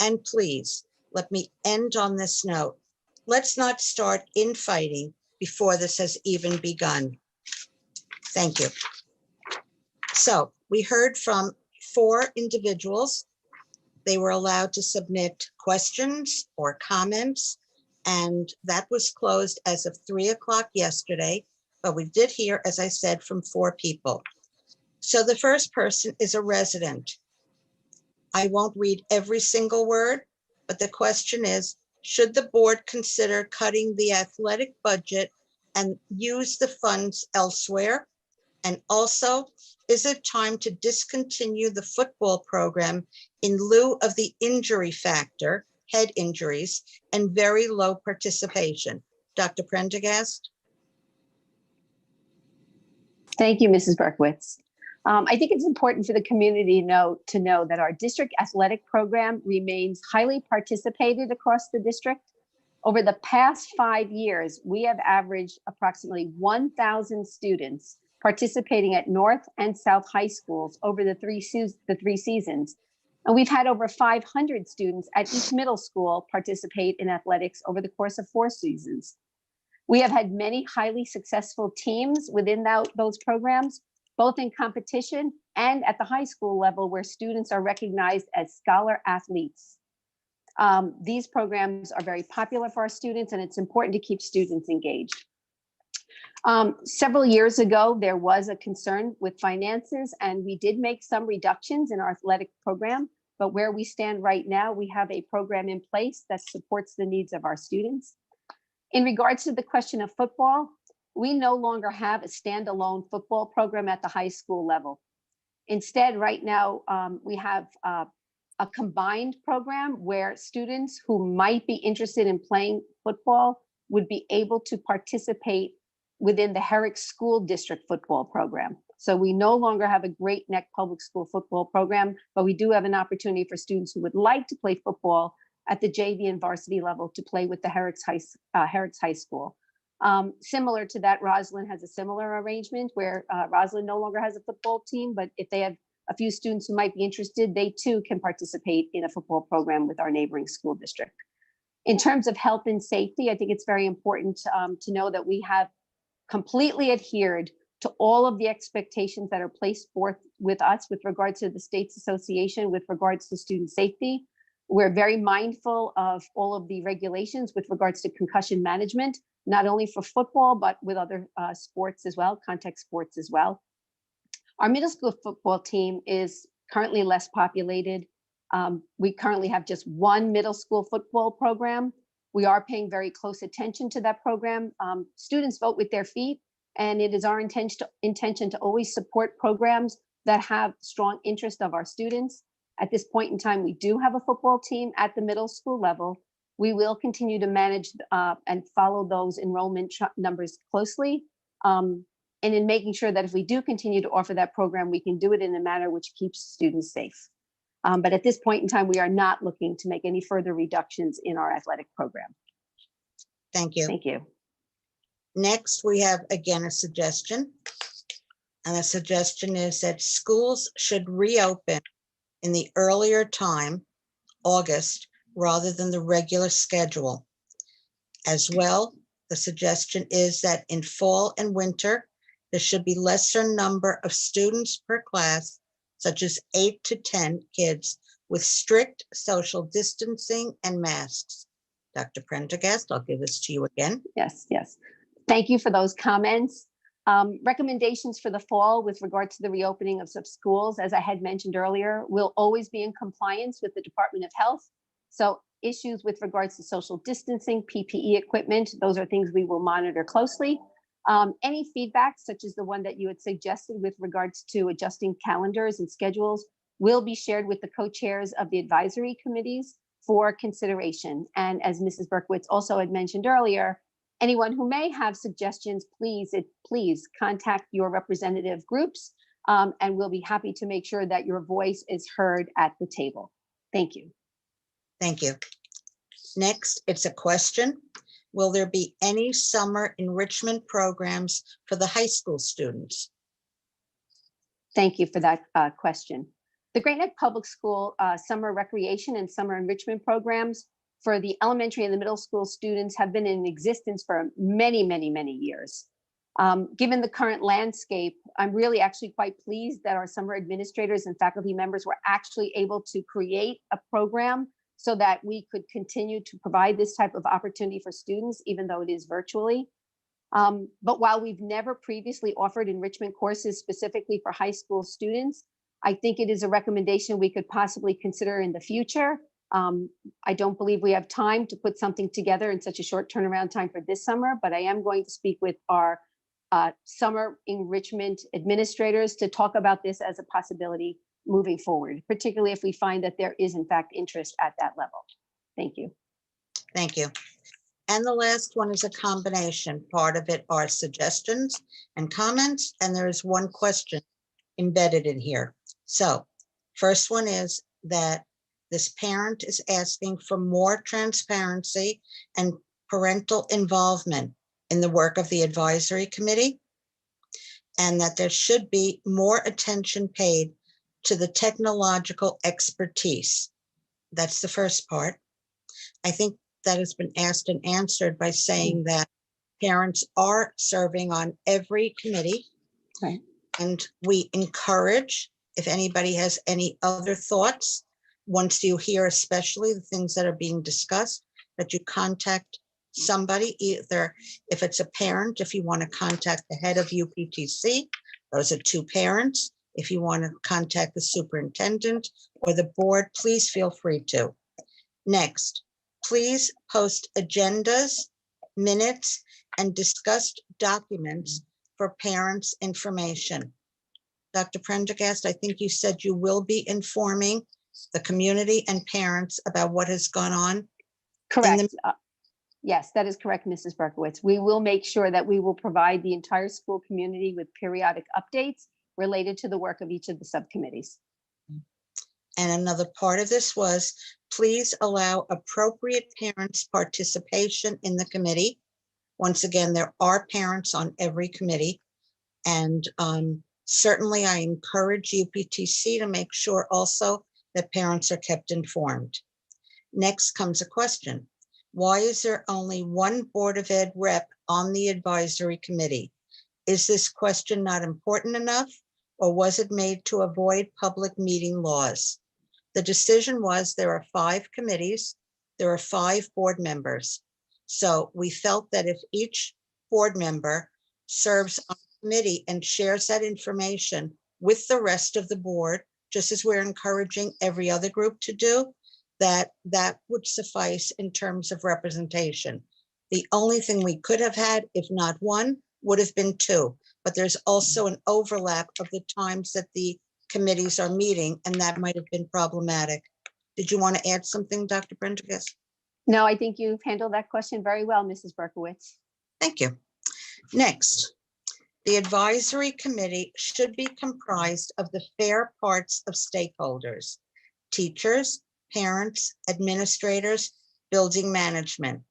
And please, let me end on this note. Let's not start infighting before this has even begun. Thank you. So we heard from 4 individuals. They were allowed to submit questions or comments, and that was closed as of 3 o'clock yesterday. But we did hear, as I said, from 4 people. So the first person is a resident. I won't read every single word, but the question is, should the board consider cutting the athletic budget and use the funds elsewhere? And also, is it time to discontinue the football program in lieu of the injury factor, head injuries, and very low participation? Dr. Prendergast? Thank you, Mrs. Berkowitz. I think it's important for the community to know that our district athletic program remains highly participated across the district. Over the past 5 years, we have averaged approximately 1,000 students participating at North and South high schools over the three seasons. And we've had over 500 students at each middle school participate in athletics over the course of 4 seasons. We have had many highly successful teams within those programs, both in competition and at the high school level, where students are recognized as scholar athletes. These programs are very popular for our students, and it's important to keep students engaged. Several years ago, there was a concern with finances, and we did make some reductions in our athletic program. But where we stand right now, we have a program in place that supports the needs of our students. In regards to the question of football, we no longer have a standalone football program at the high school level. Instead, right now, we have a combined program where students who might be interested in playing football would be able to participate within the Herrick School District football program. So we no longer have a Great Neck Public School football program, but we do have an opportunity for students who would like to play football at the JV and varsity level to play with the Herrick High School. Similar to that, Roslyn has a similar arrangement where Roslyn no longer has a football team, but if they have a few students who might be interested, they too can participate in a football program with our neighboring school district. In terms of health and safety, I think it's very important to know that we have completely adhered to all of the expectations that are placed forth with us with regards to the States Association, with regards to student safety. We're very mindful of all of the regulations with regards to concussion management, not only for football, but with other sports as well, contact sports as well. Our middle school football team is currently less populated. We currently have just 1 middle school football program. We are paying very close attention to that program. Students vote with their feet, and it is our intention to always support programs that have strong interest of our students. At this point in time, we do have a football team at the middle school level. We will continue to manage and follow those enrollment numbers closely. And in making sure that if we do continue to offer that program, we can do it in a manner which keeps students safe. But at this point in time, we are not looking to make any further reductions in our athletic program. Thank you. Thank you. Next, we have again a suggestion. And the suggestion is that schools should reopen in the earlier time, August, rather than the regular schedule. As well, the suggestion is that in fall and winter, there should be lesser number of students per class, such as 8 to 10 kids with strict social distancing and masks. Dr. Prendergast, I'll give this to you again. Yes, yes. Thank you for those comments. Recommendations for the fall with regard to the reopening of some schools, as I had mentioned earlier, will always be in compliance with the Department of Health. So issues with regards to social distancing, PPE equipment, those are things we will monitor closely. Any feedback, such as the one that you had suggested with regards to adjusting calendars and schedules, will be shared with the co-chairs of the advisory committees for consideration. And as Mrs. Berkowitz also had mentioned earlier, anyone who may have suggestions, please contact your representative groups, and we'll be happy to make sure that your voice is heard at the table. Thank you. Thank you. Next, it's a question. Will there be any summer enrichment programs for the high school students? Thank you for that question. The Great Neck Public School summer recreation and summer enrichment programs for the elementary and the middle school students have been in existence for many, many, many years. Given the current landscape, I'm really actually quite pleased that our summer administrators and faculty members were actually able to create a program so that we could continue to provide this type of opportunity for students, even though it is virtually. But while we've never previously offered enrichment courses specifically for high school students, I think it is a recommendation we could possibly consider in the future. I don't believe we have time to put something together in such a short turnaround time for this summer, but I am going to speak with our summer enrichment administrators to talk about this as a possibility moving forward, particularly if we find that there is in fact interest at that level. Thank you. Thank you. And the last one is a combination. Part of it are suggestions and comments, and there is one question embedded in here. So first one is that this parent is asking for more transparency and parental involvement in the work of the advisory committee, and that there should be more attention paid to the technological expertise. That's the first part. I think that has been asked and answered by saying that parents are serving on every committee. Right. And we encourage, if anybody has any other thoughts, once you hear especially the things that are being discussed, that you contact somebody, either if it's a parent, if you want to contact the head of UPTC, those are two parents. If you want to contact the superintendent or the board, please feel free to. Next, please post agendas, minutes, and discussed documents for parents' information. Dr. Prendergast, I think you said you will be informing the community and parents about what has gone on. Correct. Yes, that is correct, Mrs. Berkowitz. We will make sure that we will provide the entire school community with periodic updates related to the work of each of the subcommittees. And another part of this was, please allow appropriate parents' participation in the committee. Once again, there are parents on every committee. And certainly I encourage UPTC to make sure also that parents are kept informed. Next comes a question. Why is there only one Board of Ed rep on the advisory committee? Is this question not important enough, or was it made to avoid public meeting laws? The decision was there are 5 committees, there are 5 board members. So we felt that if each board member serves on a committee and shares that information with the rest of the board, just as we're encouraging every other group to do, that would suffice in terms of representation. The only thing we could have had, if not one, would have been 2. But there's also an overlap of the times that the committees are meeting, and that might have been problematic. Did you want to add something, Dr. Prendergast? No, I think you've handled that question very well, Mrs. Berkowitz. Thank you. Next, the advisory committee should be comprised of the fair parts of stakeholders: teachers, parents, administrators, building management.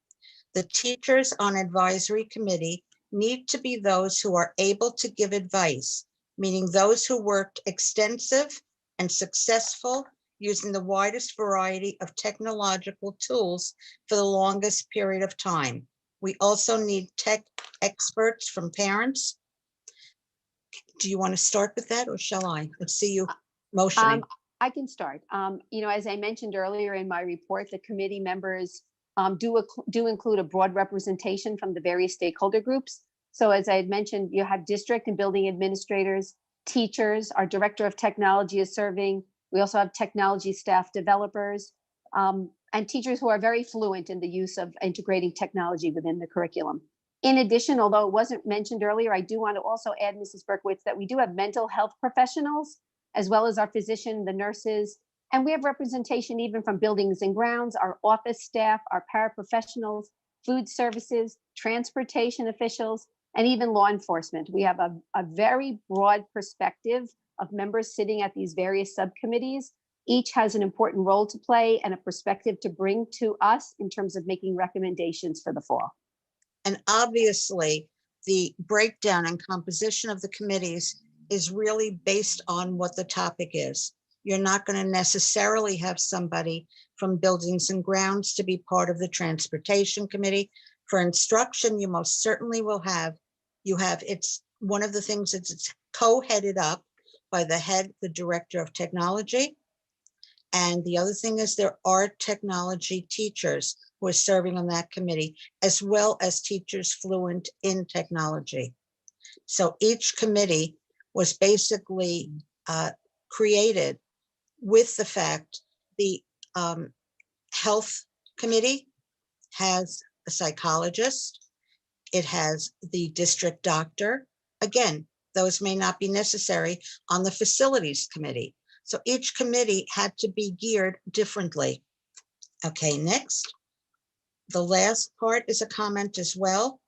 The teachers on advisory committee need to be those who are able to give advice, meaning those who worked extensive and successful using the widest variety of technological tools for the longest period of time. We also need tech experts from parents. Do you want to start with that, or shall I? Let's see you motioning. I can start. As I mentioned earlier in my report, the committee members do include a broad representation from the various stakeholder groups. So as I had mentioned, you have district and building administrators, teachers, our director of technology is serving. We also have technology staff developers, and teachers who are very fluent in the use of integrating technology within the curriculum. In addition, although it wasn't mentioned earlier, I do want to also add, Mrs. Berkowitz, that we do have mental health professionals, as well as our physician, the nurses, and we have representation even from buildings and grounds, our office staff, our paraprofessionals, food services, transportation officials, and even law enforcement. We have a very broad perspective of members sitting at these various subcommittees. Each has an important role to play and a perspective to bring to us in terms of making recommendations for the fall. And obviously, the breakdown and composition of the committees is really based on what the topic is. You're not going to necessarily have somebody from buildings and grounds to be part of the transportation committee. For instruction, you most certainly will have, it's one of the things that's it's co-headed up by the director of technology. And the other thing is there are technology teachers who are serving on that committee, as well as teachers fluent in technology. So each committee was basically created with the fact the health committee has a psychologist, it has the district doctor. Again, those may not be necessary on the facilities committee. So each committee had to be geared differently. Okay, next. The last part is a comment as well.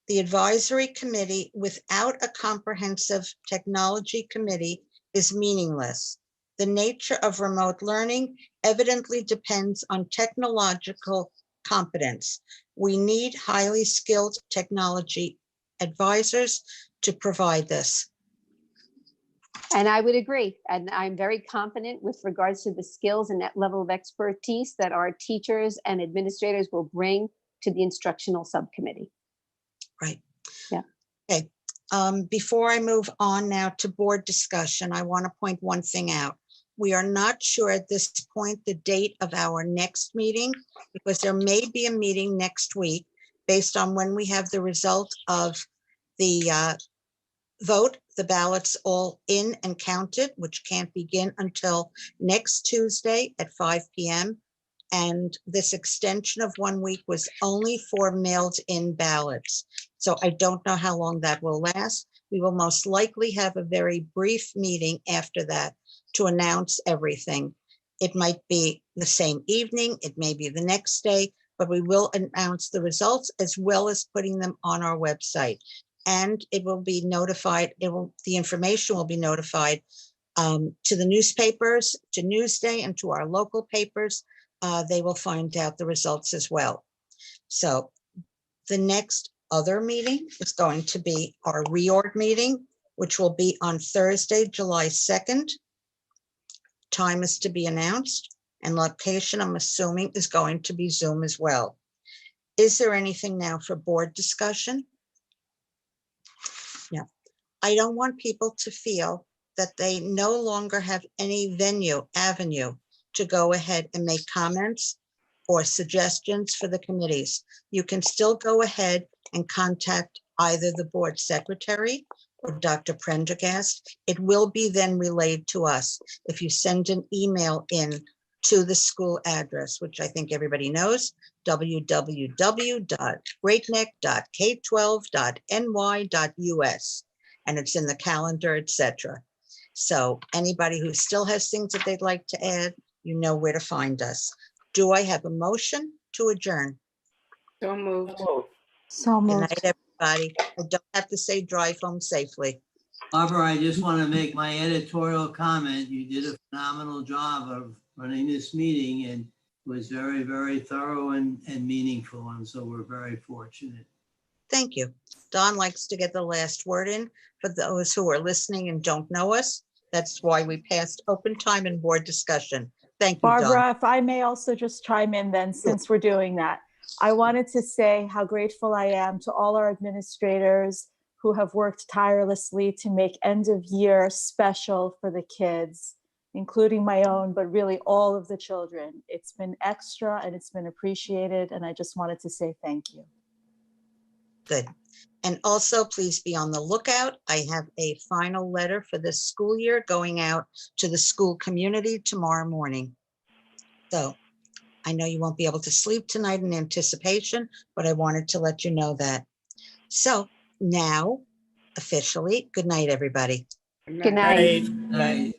The advisory committee without a comprehensive technology committee is meaningless. The nature of remote learning evidently depends on technological competence. We need highly skilled technology advisors to provide this. And I would agree. And I'm very confident with regards to the skills and that level of expertise that our teachers and administrators will bring to the instructional subcommittee. Right. Yeah. Okay. Before I move on now to board discussion, I want to point one thing out. We are not sure at this point the date of our next meeting, because there may be a meeting next week based on when we have the result of the vote, the ballots all in and counted, which can't begin until next Tuesday at 5 p.m. And this extension of 1 week was only for mailed in ballots. So I don't know how long that will last. We will most likely have a very brief meeting after that to announce everything. It might be the same evening, it may be the next day, but we will announce the results as well as putting them on our website. And it will be notified, the information will be notified to the newspapers, to Newsday, and to our local papers. They will find out the results as well. So the next other meeting is going to be our reorg meeting, which will be on Thursday, July 2nd. Time is to be announced, and location, I'm assuming, is going to be Zoom as well. Is there anything now for board discussion? Yeah, I don't want people to feel that they no longer have any avenue to go ahead and make comments or suggestions for the committees. You can still go ahead and contact either the board secretary or Dr. Prendergast. It will be then relayed to us if you send an email in to the school address, which I think everybody knows, www.greatneck.k12.ny.us, and it's in the calendar, etc. So anybody who still has things that they'd like to add, you know where to find us. Do I have a motion to adjourn? So moved. So Good moved. night, everybody. I don't have to say drive home safely. Barbara, I just want to make my editorial comment. You did a phenomenal job of running this meeting, and it was very, very thorough and meaningful. And so we're very fortunate. Thank you. Don likes to get the last word in for those who are listening and don't know us. That's why we passed open time and board discussion. Thank you, Don. Barbara, if I may also just chime in then, since we're doing that. I wanted to say how grateful I am to all our administrators who have worked tirelessly to make end of year special for the kids. including my own, but really all of the children. It's been extra and it's been appreciated. And I just wanted to say thank you. Good. And also, please be on the lookout. I have a final letter for this school year going out to the school community tomorrow morning. So I know you won't be able to sleep tonight in anticipation, but I wanted to let you know that. So now, officially, good night, everybody. Good night. Right.